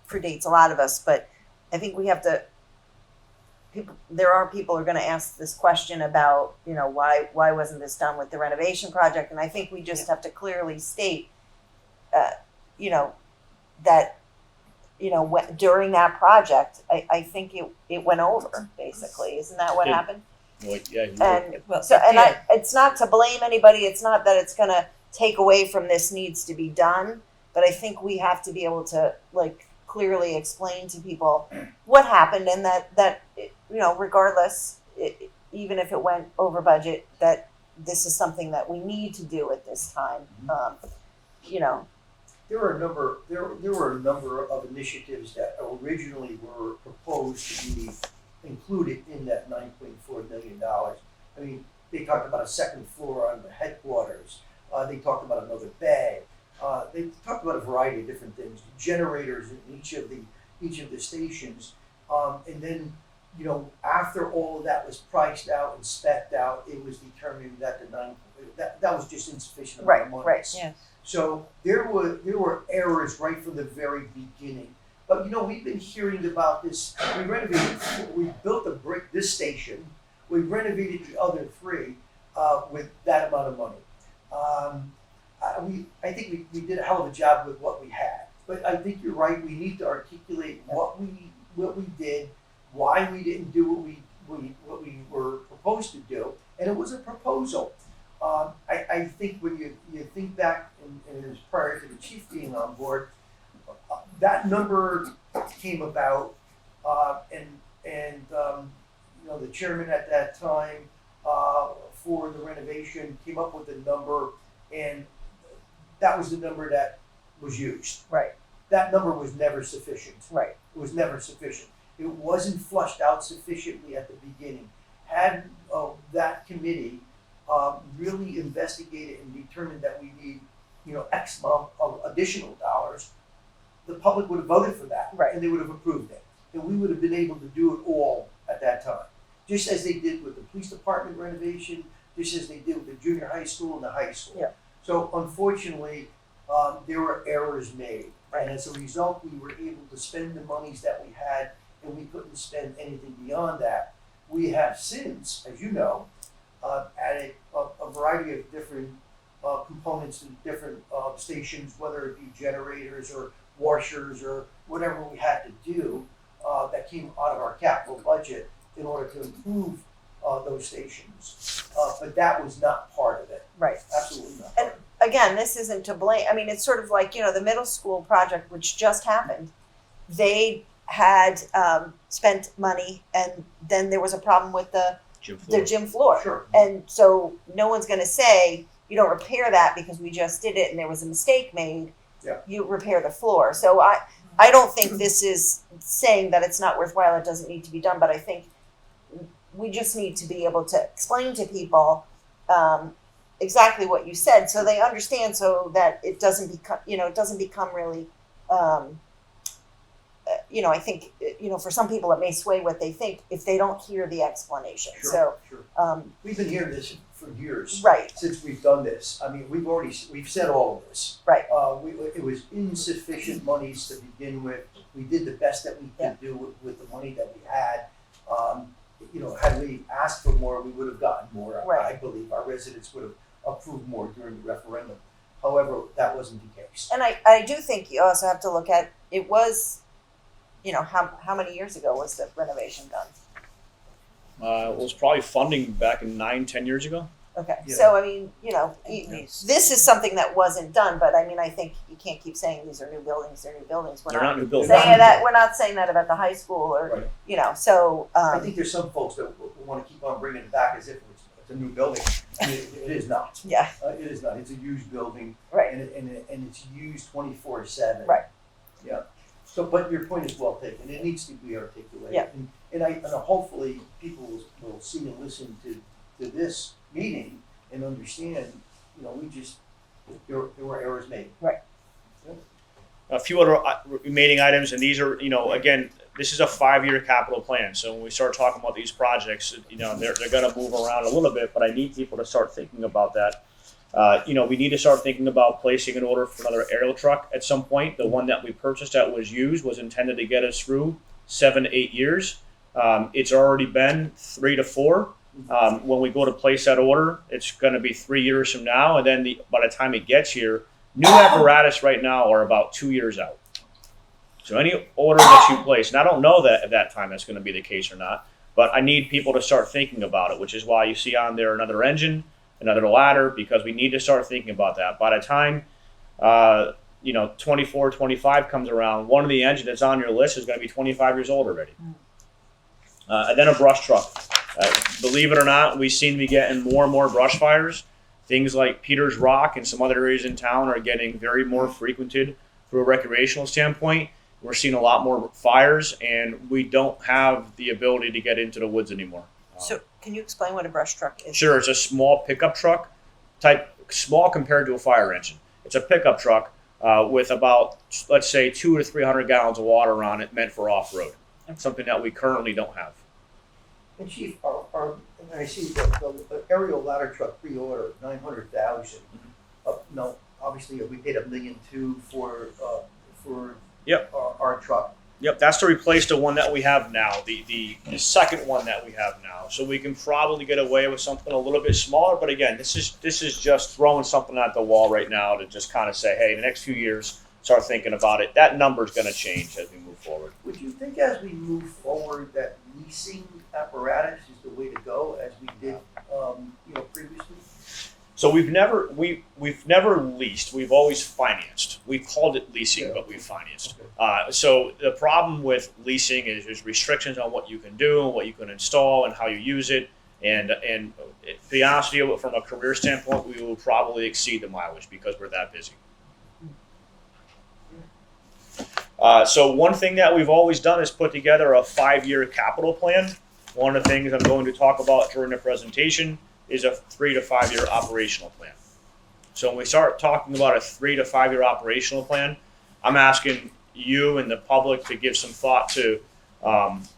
predates a lot of us, but I think we have to. There are people who are going to ask this question about, why wasn't this done with the renovation project? And I think we just have to clearly state, that, during that project, I think it went over, basically. Isn't that what Did. happened? Well, yeah, And Well, so, it and did. it's not to blame anybody. It's not that it's going to take away from this needs to be done, but I think we have to be able to clearly explain to people what happened, and that regardless, even if it went over budget, that this is something that we need to do at this time. There were a number of initiatives that originally were proposed to be included in that $9.4 million. I mean, they talked about a second floor on the headquarters. They talked about another bay. They talked about a variety of different things, generators in each of the stations, and then after all of that was priced out and spec'd out, it was determined that that was just insufficient amount of money. Right. Yes. So there were errors right from the very beginning. But we've been hearing about this. We built this station. We renovated the other three with that amount of money. I think we did a hell of a job with what we had. But I think you're right. We need to articulate what we did, why we didn't do what we were proposed to do, and it was a proposal. I think when you think back, and it was prior to the chief being on board, that number came about, and the chairman at that time for the renovation came up with a number, and that was the number that was used. Right. That number was never sufficient. Right. It was never sufficient. It wasn't flushed out sufficiently at the beginning. Had that committee really investigated and determined that we need, X amount of additional dollars, the public would have voted for that, Right. and they would have approved it, and we would have been able to do it all at that time, just as they did with the police department renovation, just as they did with the junior high school and the high school. Yeah. So unfortunately, there were errors made, Right. and as a result, we were able to spend the monies that we had, and we couldn't spend anything beyond that. We have since, as you know, added a variety of different components to different stations, whether it be generators or washers or whatever we had to do that came out of our capital budget in order to improve those stations. But that was not part of it. Right. Absolutely not. Part of it. Again, this isn't to blame. I mean, it's sort of like, the middle school project, which just happened. They had spent money, and then there was a problem with the gym floor. Sure. And so no one's going to say, you don't repair that because we just did it and there was a mistake made. Yeah. You repair the floor. So I don't think this is saying that it's not worthwhile, it doesn't need to be done, but I think we just need to be able to explain to people exactly what you said so they understand, so that it doesn't become really I think for some people it may sway what they think if they don't hear the explanation. Sure. So We've been hearing this for years. right. Since we've done this. I mean, we've said all of this. Right. It was insufficient monies to begin with. We did the best that we could do with the money that we had. Had we asked for more, we would have gotten more. Right. I believe our residents would have approved more during the referendum. However, that wasn't the case. And I do think you also have to look at, it was, how many years ago was the renovation done? It was probably funding back in 9-10 years ago. Okay, Yeah. so I mean, At least. this is something that wasn't done, but I mean, I think you can't keep saying these are new buildings, they're new buildings. They're not new buildings. saying that, we're not saying that about the high school or, Right. so, I think there's some folks that want to keep on bringing it back as if it's a new building. I mean, it is not. Yeah, It is not. It's a used building. Right. And it's used 24/7. Right. Yeah. So, but your point is well taken. It needs to be articulated. Yeah. And hopefully people will see and listen to this meeting and understand, there were errors made. A few other remaining items, and these are, again, this is a 5-year capital plan. So when we start talking about these projects, they're going to move around a little bit, but I need people to start thinking about that. We need to start thinking about placing an order for another aerial truck at some point. The one that we purchased that was used was intended to get us through 7 to 8 years. It's already been 3 to 4. When we go to place that order, it's going to be 3 years from now, and then by the time it gets here, new apparatus right now are about 2 years out. So any order that you place, and I don't know that at that time that's going to be the case or not, but I need people to start thinking about it, which is why you see on there another engine, another ladder, because we need to start thinking about that. By the time 24, 25 comes around, one of the engines that's on your list is going to be 25 years old already. And then a brush truck. Believe it or not, we seem to be getting more and more brush fires. Things like Peters Rock and some other areas in town are getting very more frequented from a recreational standpoint. We're seeing a lot more fires, and we don't have the ability to get into the woods anymore. so can you explain what a brush truck is? Sure, it's a small pickup truck, small compared to a fire engine. It's a pickup truck with about, let's say, 200 to 300 gallons of water on it, meant for off-road. Something that we currently don't have. And Chief, and I see the aerial ladder truck pre-order, 900,000. No, obviously we paid $1.2 million for Yep. our truck. Yep, that's to replace the one that we have now, the second one that we have now. So we can probably get away with something a little bit smaller, but again, this is just throwing something at the wall right now to just kind of say, hey, the next few years, start thinking about it. That number's going to change as we move forward. Would you think as we move forward that leasing apparatus is the way to go as we did, previously? So we've never leased. We've always financed. We've called it leasing, but we've financed. So the problem with leasing is there's restrictions on what you can do and what you can install and how you use it. And to be honest with you, from a career standpoint, we will probably exceed the mileage because we're that busy. So one thing that we've always done is put together a 5-year capital plan. One of the things I'm going to talk about during the presentation is a 3 to 5 year operational plan. So when we start talking about a 3 to 5 year operational plan, I'm asking you and the public to give some thought to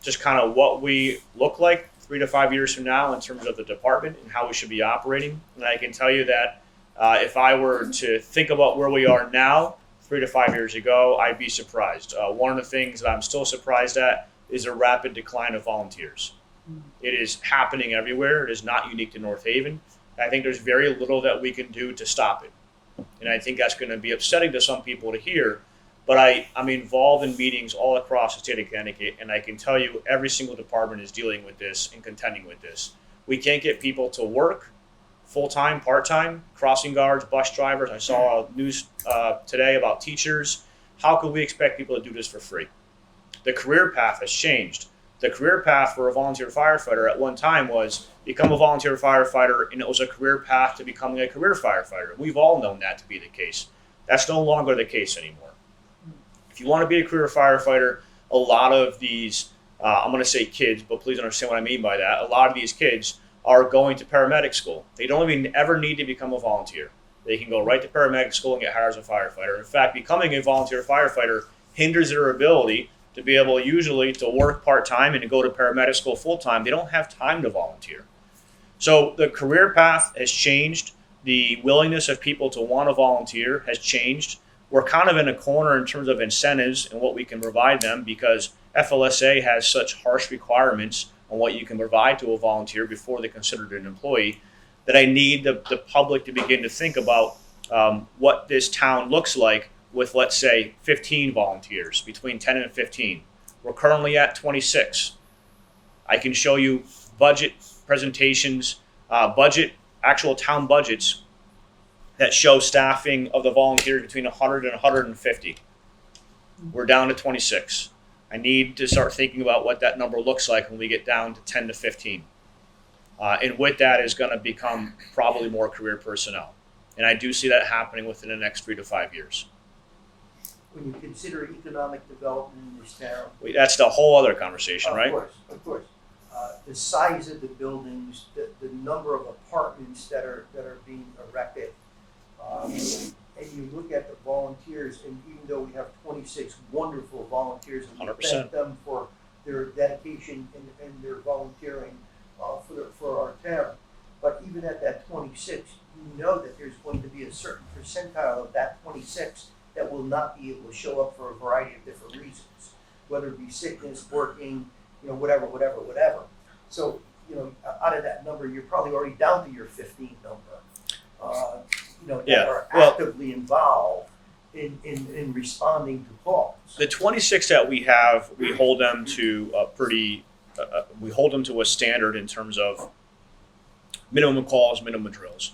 just kind of what we look like 3 to 5 years from now in terms of the department and how we should be operating. And I can tell you that if I were to think about where we are now, 3 to 5 years ago, I'd be surprised. One of the things that I'm still surprised at is a rapid decline of volunteers. It is happening everywhere. It is not unique to North Haven. I think there's very little that we can do to stop it. And I think that's going to be upsetting to some people to hear. But I'm involved in meetings all across the state of Connecticut, and I can tell you every single department is dealing with this and contending with this. We can't get people to work full-time, part-time, crossing guards, bus drivers. I saw news today about teachers. How could we expect people to do this for free? The career path has changed. The career path for a volunteer firefighter at one time was become a volunteer firefighter, and it was a career path to becoming a career firefighter. We've all known that to be the case. That's no longer the case anymore. If you want to be a career firefighter, a lot of these, I'm going to say kids, but please understand what I mean by that. A lot of these kids are going to paramedic school. They don't even ever need to become a volunteer. They can go right to paramedic school and get hired as a firefighter. In fact, becoming a volunteer firefighter hinders their ability to be able usually to work part-time and to go to paramedic school full-time. They don't have time to volunteer. So the career path has changed. The willingness of people to want to volunteer has changed. We're kind of in a corner in terms of incentives and what we can provide them because FLSA has such harsh requirements on what you can provide to a volunteer before they're considered an employee that I need the public to begin to think about what this town looks like with, let's say, 15 volunteers, between 10 and 15. We're currently at 26. I can show you budget presentations, actual town budgets that show staffing of the volunteers between 100 and 150. We're down to 26. I need to start thinking about what that number looks like when we get down to 10 to 15. And with that is going to become probably more career personnel. And I do see that happening within the next 3 to 5 years. When you consider economic development in this town. That's the whole other conversation, right? Of course. The size of the buildings, the number of apartments that are being erected. And you look at the volunteers, and even though we have 26 wonderful volunteers, and we 100%. thank them for their dedication and their volunteering for our town. But even at that 26, you know that there's going to be a certain percentile of that 26 that will not be able to show up for a variety of different reasons, whether it be sickness, working, whatever. So, out of that number, you're probably already down to your 15 number. That are actively involved in responding to calls. The 26 that we have, we hold them to a standard in terms of minimum calls, minimum drills.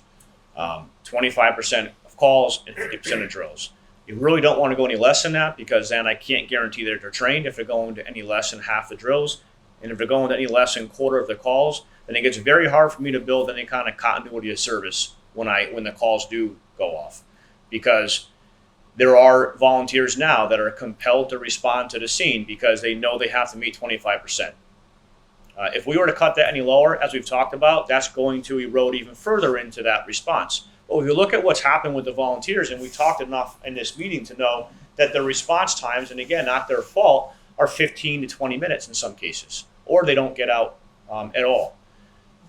25% of calls and 50% of drills. You really don't want to go any less than that, because then I can't guarantee that they're trained if they're going to any less than half the drills. And if they're going to any less than a quarter of the calls, then it gets very hard for me to build any kind of continuity of service when the calls do go off. Because there are volunteers now that are compelled to respond to the scene because they know they have to meet 25%. If we were to cut that any lower, as we've talked about, that's going to erode even further into that response. But if you look at what's happened with the volunteers, and we talked enough in this meeting to know that their response times, and again, not their fault, are 15 to 20 minutes in some cases, or they don't get out at all.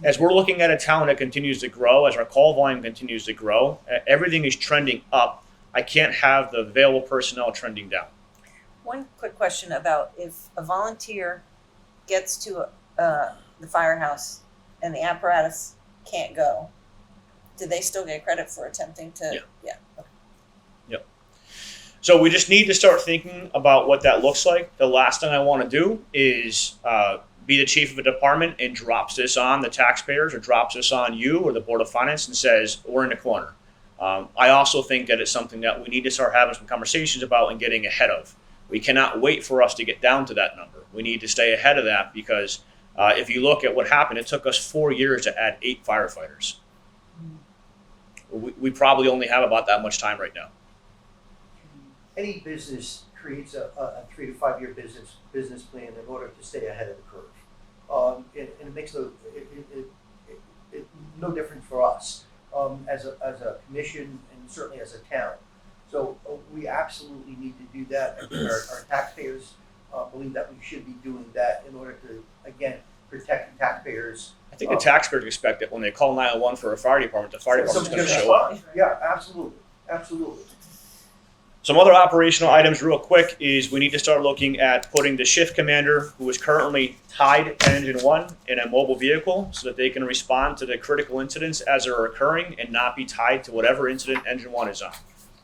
As we're looking at a town that continues to grow, as our call volume continues to grow, everything is trending up. I can't have the available personnel trending down. One quick question about if a volunteer gets to the firehouse and the apparatus can't go, do they still get credit for attempting to? Yeah. Okay. Yep. So we just need to start thinking about what that looks like. The last thing I want to do is be the chief of a department and drops this on the taxpayers or drops this on you or the Board of Finance and says, we're in the corner. I also think that it's something that we need to start having some conversations about and getting ahead of. We cannot wait for us to get down to that number. We need to stay ahead of that because if you look at what happened, it took us 4 years to add 8 firefighters. We probably only have about that much time right now. Any business creates a 3 to 5 year business plan in order to stay ahead of the curve. And it makes no difference for us as a commission and certainly as a town. So we absolutely need to do that. I think our taxpayers believe that we should be doing that in order to, again, protect the taxpayers. I think the taxpayers expect that when they call 911 for a fire department, the fire department's going to show up. Yeah, absolutely. Some other operational items real quick is we need to start looking at putting the shift commander who is currently tied to Engine 1 in a mobile vehicle so that they can respond to the critical incidents as they're occurring and not be tied to whatever incident Engine 1 is on.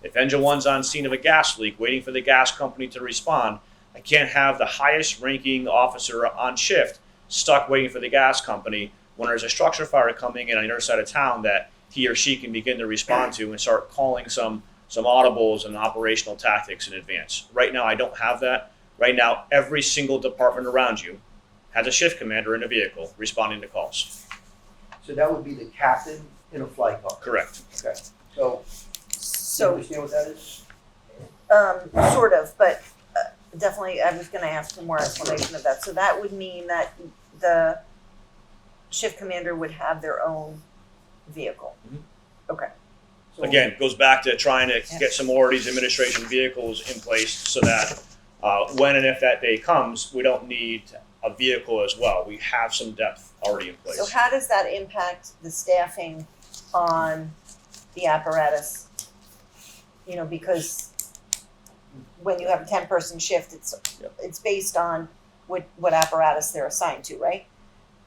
If Engine 1's on scene of a gas leak waiting for the gas company to respond, I can't have the highest ranking officer on shift stuck waiting for the gas company when there's a structure fire coming in on the other side of town that he or she can begin to respond to and start calling some audibles and operational tactics in advance. Right now, I don't have that. Right now, every single department around you has a shift commander in a vehicle responding to calls. So that would be the captain in a fly car. Correct. Okay. So you understand what that is? Sort of, but definitely I was going to ask for more explanation of that. So that would mean that the shift commander would have their own vehicle. Mhm. Okay. So Again, it goes back to trying to get some more of these administration vehicles in place so that when and if that day comes, we don't need a vehicle as well. We have some depth already in place. So how does that impact the staffing on the apparatus? Because when you have a 10-person shift, it's based on what apparatus they're assigned to, right?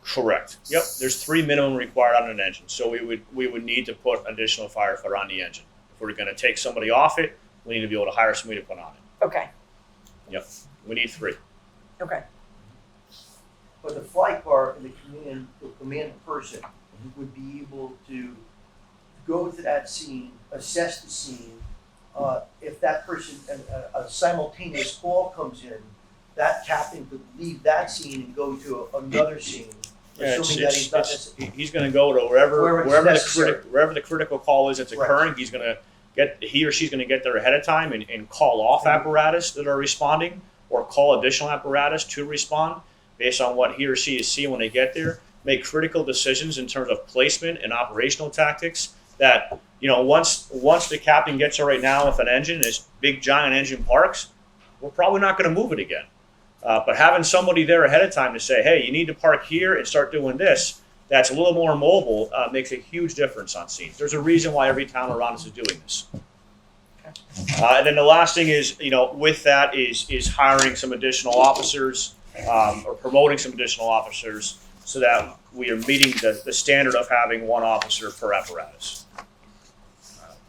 Correct. Yep. There's 3 minimum required on an engine, so we would need to put additional firefighter on the engine. If we're going to take somebody off it, we need to be able to hire somebody to put on it. Okay. Yep. We need 3. Okay. But the fly car and the command person would be able to go to that scene, assess the scene. If that person, a simultaneous call comes in, that captain could leave that scene and go to another scene Yeah, assuming that he's not necessarily. he's going to go to wherever Wherever it's wherever necessary. wherever the critical call is that's Right. occurring. He or she's going to get there ahead of time and call off apparatus that are responding, or call additional apparatus to respond based on what he or she is seeing when they get there. Make critical decisions in terms of placement and operational tactics. That once the captain gets there right now, if an engine, this big giant engine parks, we're probably not going to move it again. But having somebody there ahead of time to say, hey, you need to park here and start doing this, that's a little more mobile, makes a huge difference on scenes. There's a reason why every town around us is doing this. And then the last thing is, with that is hiring some additional officers, or promoting some additional officers, so that we are meeting the standard of having one officer per apparatus.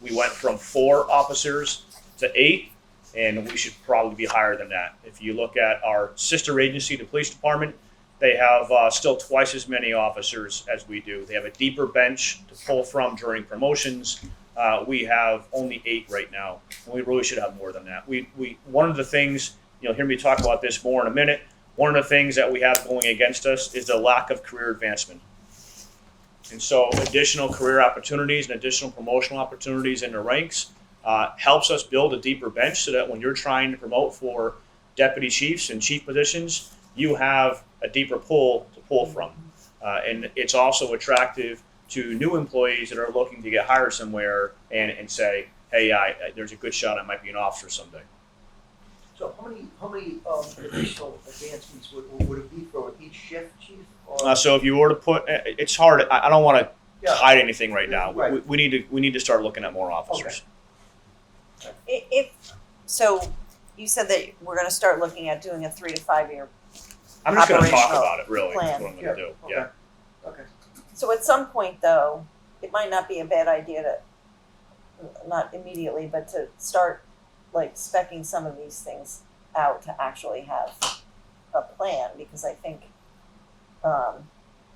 We went from 4 officers to 8. And we should probably be higher than that. If you look at our sister agency, the police department, they have still twice as many officers as we do. They have a deeper bench to pull from during promotions. We have only 8 right now, and we really should have more than that. One of the things, you'll hear me talk about this more in a minute. One of the things that we have going against us is the lack of career advancement. And so additional career opportunities and additional promotional opportunities in the ranks helps us build a deeper bench, so that when you're trying to promote for deputy chiefs and chief positions, you have a deeper pool to pull from. And it's also attractive to new employees that are looking to get hired somewhere and say, hey, there's a good shot I might be an officer someday. So how many additional advancements would it be for each shift, chief? Or? So if you were to put, it's hard. I don't want to Yeah. hide anything right now. Right. We need to start looking at more officers. So you said that we're gonna start looking at doing a 3 to 5 year. I'm just going to talk Operational about it. Really, plan. is what I'm going to do. Okay. Yeah. Okay. So at some point though, it might not be a bad idea to, not immediately, but to start like speccing some of these things out to actually have a plan, because I think,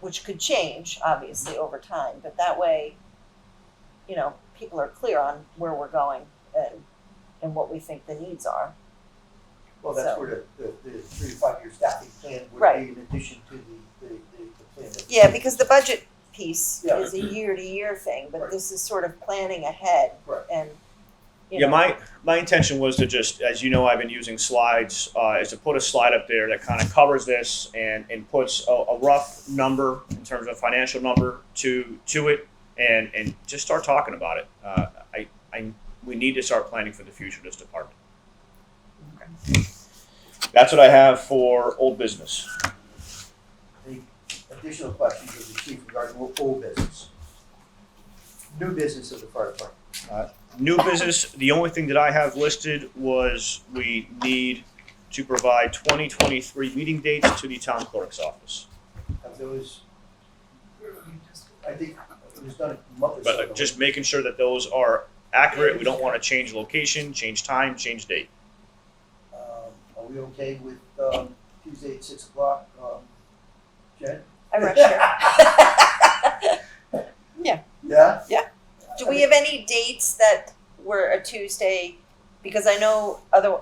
which could change obviously over time, but that way, people are clear on where we're going and what we think the needs are. Well, that's So- where the 3 to 5 year staffing plan would Right. be in addition to the plan. that- Yeah, because the budget piece Yeah. is a year to year thing, but Right. this is sort of planning ahead Right. and, Yeah, my intention was to just, as you know, I've been using slides, is to put a slide up there that kind of covers this and puts a rough number in terms of financial number to it, and just start talking about it. We need to start planning for the future of this department. That's what I have for old business. Any additional questions of the chief regarding old business? New business of the fire department. New business, the only thing that I have listed was we need to provide 2023 meeting dates to the town clerk's office. Have those, I think it was done a month or so ago. But just making sure that those are accurate. We don't want to change location, change time, change date. Are we okay with Tuesday at 6 o'clock? Jen? I'm not sure. Yeah? Do we have any dates that were a Tuesday? Because I know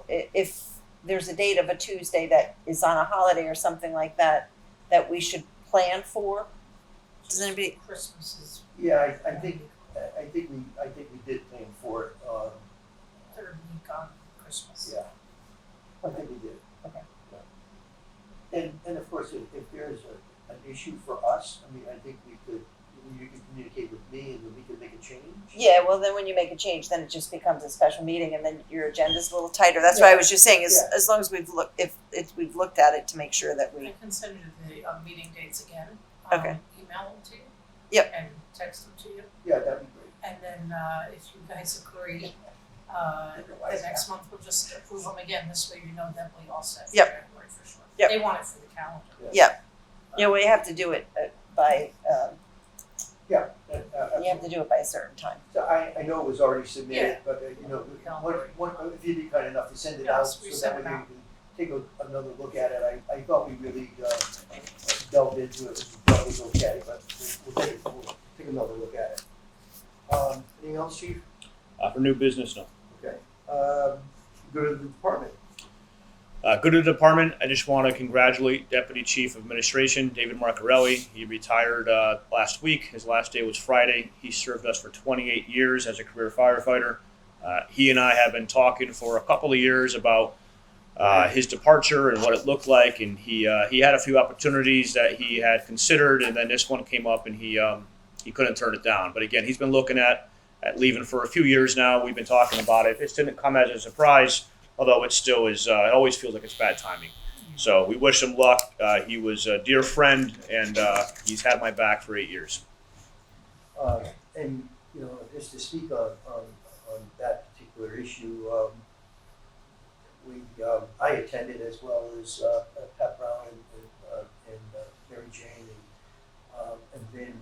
if there's a date of a Tuesday that is on a holiday or something like that, that we should plan for. Does anybody? Christmas is Yeah, I think we did plan for it. third week on Christmas. Yeah, I think we did. Okay. And of course, if there's an issue for us, I mean, I think you could communicate with me and then we could make a change. Yeah, well, then when you make a change, then it just becomes a special meeting, and then your agenda's a little tighter. That's why I was just saying, as long as we've looked, if we've looked at it to make sure that I we. can send you the meeting dates again. Okay. Email them to you. Yep. And text them to you. Yeah, that'd be great. And then if you guys agree, the next month we'll just approve them again. This way you know that we all set for Yep. January for sure. Yep. They want it for the calendar. Yeah, we have to do it by. Yeah. You have to do it by a certain time. So I know it was already submitted, Yeah. but if you'd be kind enough to send it out Yes, we so send that it we out. can take another look at it. I thought we really delved into it, we thought it was okay, but we'll take another look at it. Anything else, chief? For new business, no. Okay. Go to the department. Good to the department. I just want to congratulate Deputy Chief of Administration David Marcarelli. He retired last week. His last day was Friday. He served us for 28 years as a career firefighter. He and I have been talking for a couple of years about his departure and what it looked like, and he had a few opportunities that he had considered, and then this one came up, and he couldn't turn it down. But again, he's been looking at leaving for a few years now. We've been talking about it. It didn't come as a surprise, although it still is. It always feels like it's bad timing. So we wish him luck. He was a dear friend, and he's had my back for 8 years. And, you know, just to speak on that particular issue, I attended as well as Pat Brown and Mary Jane, and then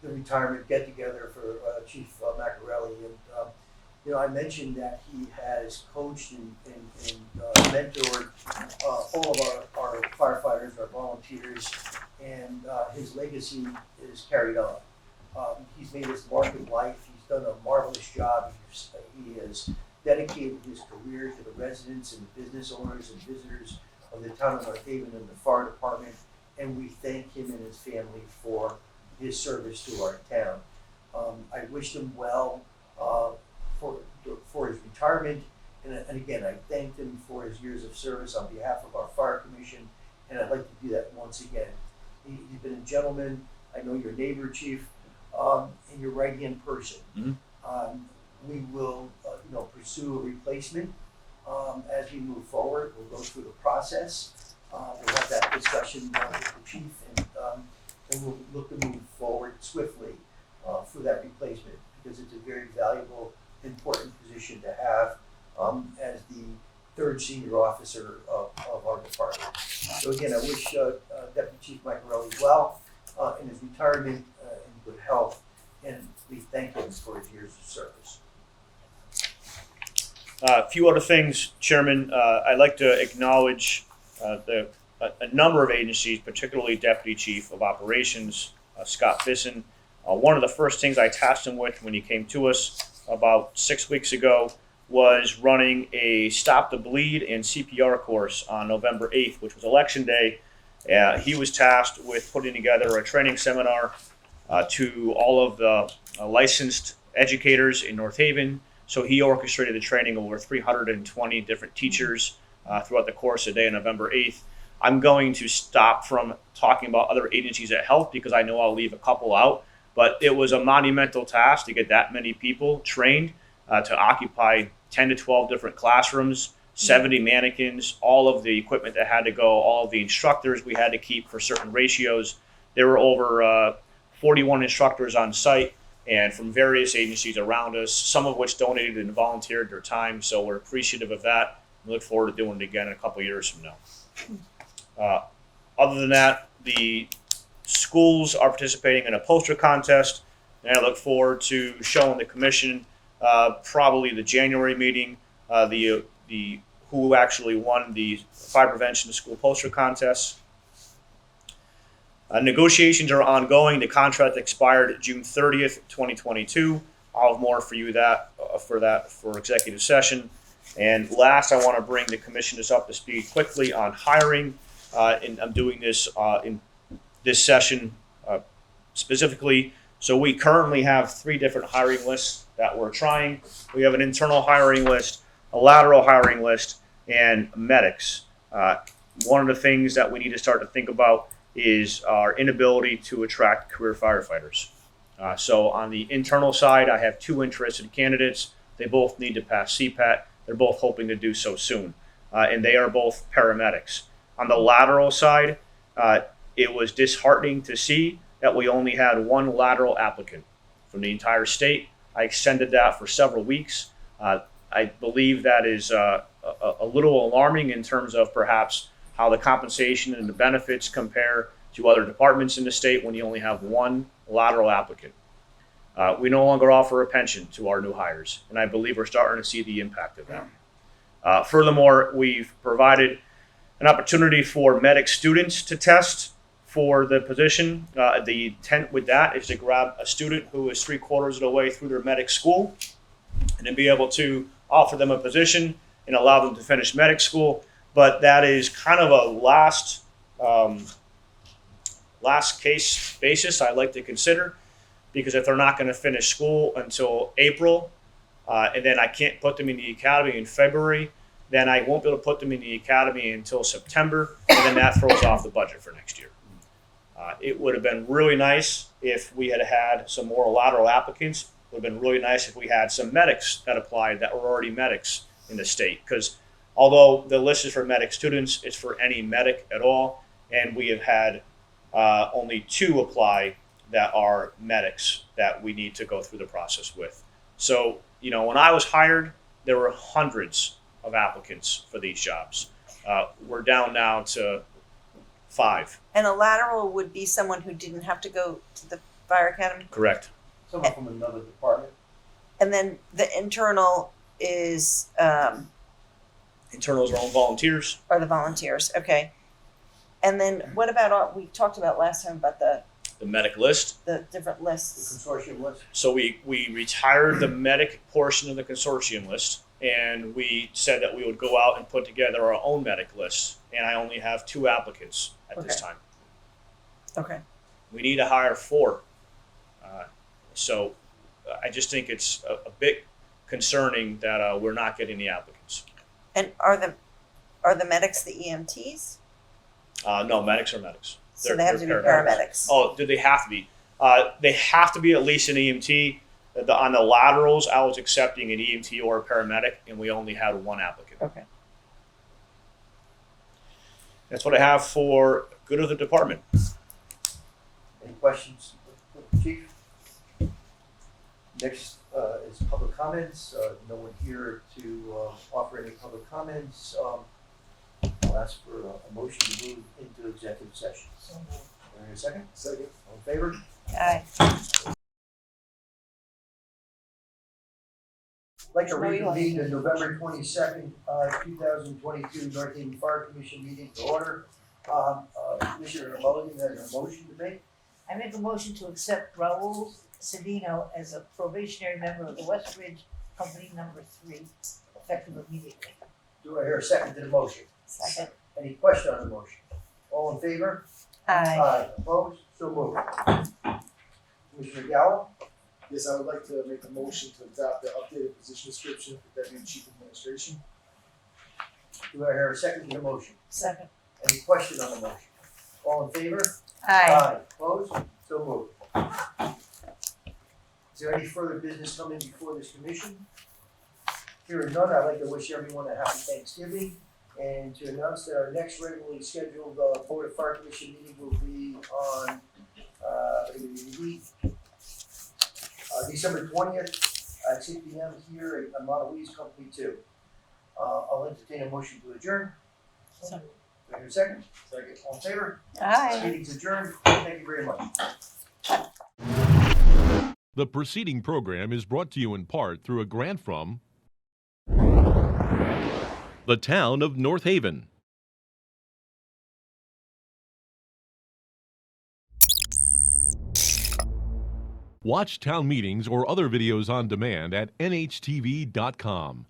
the retirement get together for Chief Maccarelli. And you know, I mentioned that he has coached and mentored all of our firefighters, our volunteers, and his legacy is carried on. He's made his mark in life. He's done a marvelous job. He has dedicated his career to the residents and the business owners and visitors of the town of North Haven and the fire department, and we thank him and his family for his service to our town. I wished him well for his retirement, and again, I thanked him for his years of service on behalf of our fire commission, and I'd like to do that once again. He's been a gentleman. I know your neighbor, Chief, and your right-hand person. Mm-hmm. We will, pursue a replacement as we move forward. We'll go through the process. We'll have that discussion with the chief, and we'll look to move forward swiftly for that replacement, because it's a very valuable, important position to have as the third senior officer of our department. So again, I wish Deputy Chief Maccarelli well in his retirement, in good health, and we thank him for his years of service. A few other things, Chairman. I'd like to acknowledge a number of agencies, particularly Deputy Chief of Operations, Scott Bisson. One of the first things I tasked him with when he came to us about 6 weeks ago was running a Stop the Bleed and CPR course on November 8th, which was Election Day. He was tasked with putting together a training seminar to all of the licensed educators in North Haven. So he orchestrated the training of over 320 different teachers throughout the course of the day on November 8th. I'm going to stop from talking about other agencies that help, because I know I'll leave a couple out. But it was a monumental task to get that many people trained to occupy 10 to 12 different classrooms, 70 mannequins, all of the equipment that had to go, all of the instructors we had to keep for certain ratios. There were over 41 instructors on site, and from various agencies around us, some of which donated and volunteered their time. So we're appreciative of that. We look forward to doing it again in a couple of years from now. Other than that, the schools are participating in a poster contest, and I look forward to showing the commission probably the January meeting the who actually won the fire prevention school poster contest. Negotiations are ongoing. The contract expired June 30th, 2022. I'll have more for you for executive session. And last, I want to bring the commissioners up to speed quickly on hiring. And I'm doing this in this session specifically. So we currently have 3 different hiring lists that we're trying. We have an internal hiring list, a lateral hiring list, and medics. One of the things that we need to start to think about is our inability to attract career firefighters. So on the internal side, I have 2 interested candidates. They both need to pass CPAT. They're both hoping to do so soon. And they are both paramedics. On the lateral side, it was disheartening to see that we only had 1 lateral applicant from the entire state. I extended that for several weeks. I believe that is a little alarming in terms of perhaps how the compensation and the benefits compare to other departments in the state when you only have 1 lateral applicant. We no longer offer a pension to our new hires, and I believe we're starting to see the impact of that. Furthermore, we've provided an opportunity for medic students to test for the position. The intent with that is to grab a student who is 3/4 of the way through their medic school and then be able to offer them a position and allow them to finish medic school. But that is kind of a last case basis I'd like to consider, because if they're not going to finish school until April, and then I can't put them in the academy in February, then I won't be able to put them in the academy until September, and then that throws off the budget for next year. It would have been really nice if we had had some more lateral applicants. It would have been really nice if we had some medics that applied that were already medics in the state, because although the list is for medic students, it's for any medic at all, and we have had only 2 apply that are medics that we need to go through the process with. So, when I was hired, there were hundreds of applicants for these jobs. We're down now to 5. And a lateral would be someone who didn't have to go to the fire academy? Correct. Someone from another department. And then the internal is, Internals are all volunteers. are the volunteers, okay. And then what about, we talked about last time about the The medic list. different The lists. consortium list. So we retired the medic portion of the consortium list, and we said that we would go out and put together our own medic list. And I only have 2 applicants at this Okay. time. Okay, We need to hire 4. So I just think it's a bit concerning that we're not getting the applicants. and are the medics the EMTs? No, medics are medics. So they have to be They're paramedics? Oh, do they have to be? They have to be at least an EMT. On the laterals, I was accepting an EMT or a paramedic, and we only had 1 applicant. Okay. That's what I have for good of the department. Any questions, Chief? Next is public comments. No one here to offer any public comments. I'll ask for a motion to move into executive session. So moved. Can I hear a second? Second. All in favor? Aye. I'd like to No, you reconvene the November 22nd, 2022 North Haven Fire Commission meeting to order. Commissioner Mulligan has a motion to make. I make a motion to accept Raul Sedino as a probationary member of the West Ridge Company Number 3, effective immediately. Do I hear a second to the motion? Second. Any question on the motion? All in favor? Aye. Opposed? So moved. Commissioner Gallo? Yes, I would like to make a motion to adopt the updated position description for Deputy Chief Administration. Do I hear a second to the motion? Second. Any question on the motion? All in favor? Aye. Opposed? So moved. Is there any further business coming before this commission? Hearing none, I'd like to wish everyone a happy Thanksgiving and to announce that our next regularly scheduled Board of Fire Commission meeting will be on December 20th at 6 p.m. here at Montelese Company 2. I'll entertain a motion to adjourn. So moved. Do I hear a second? Second. All in favor? Aye. Meeting's adjourned. Thank you very much. The preceding program is brought to you in part through a grant from the town of North Haven. Watch town meetings or other videos on demand at nhtv.com.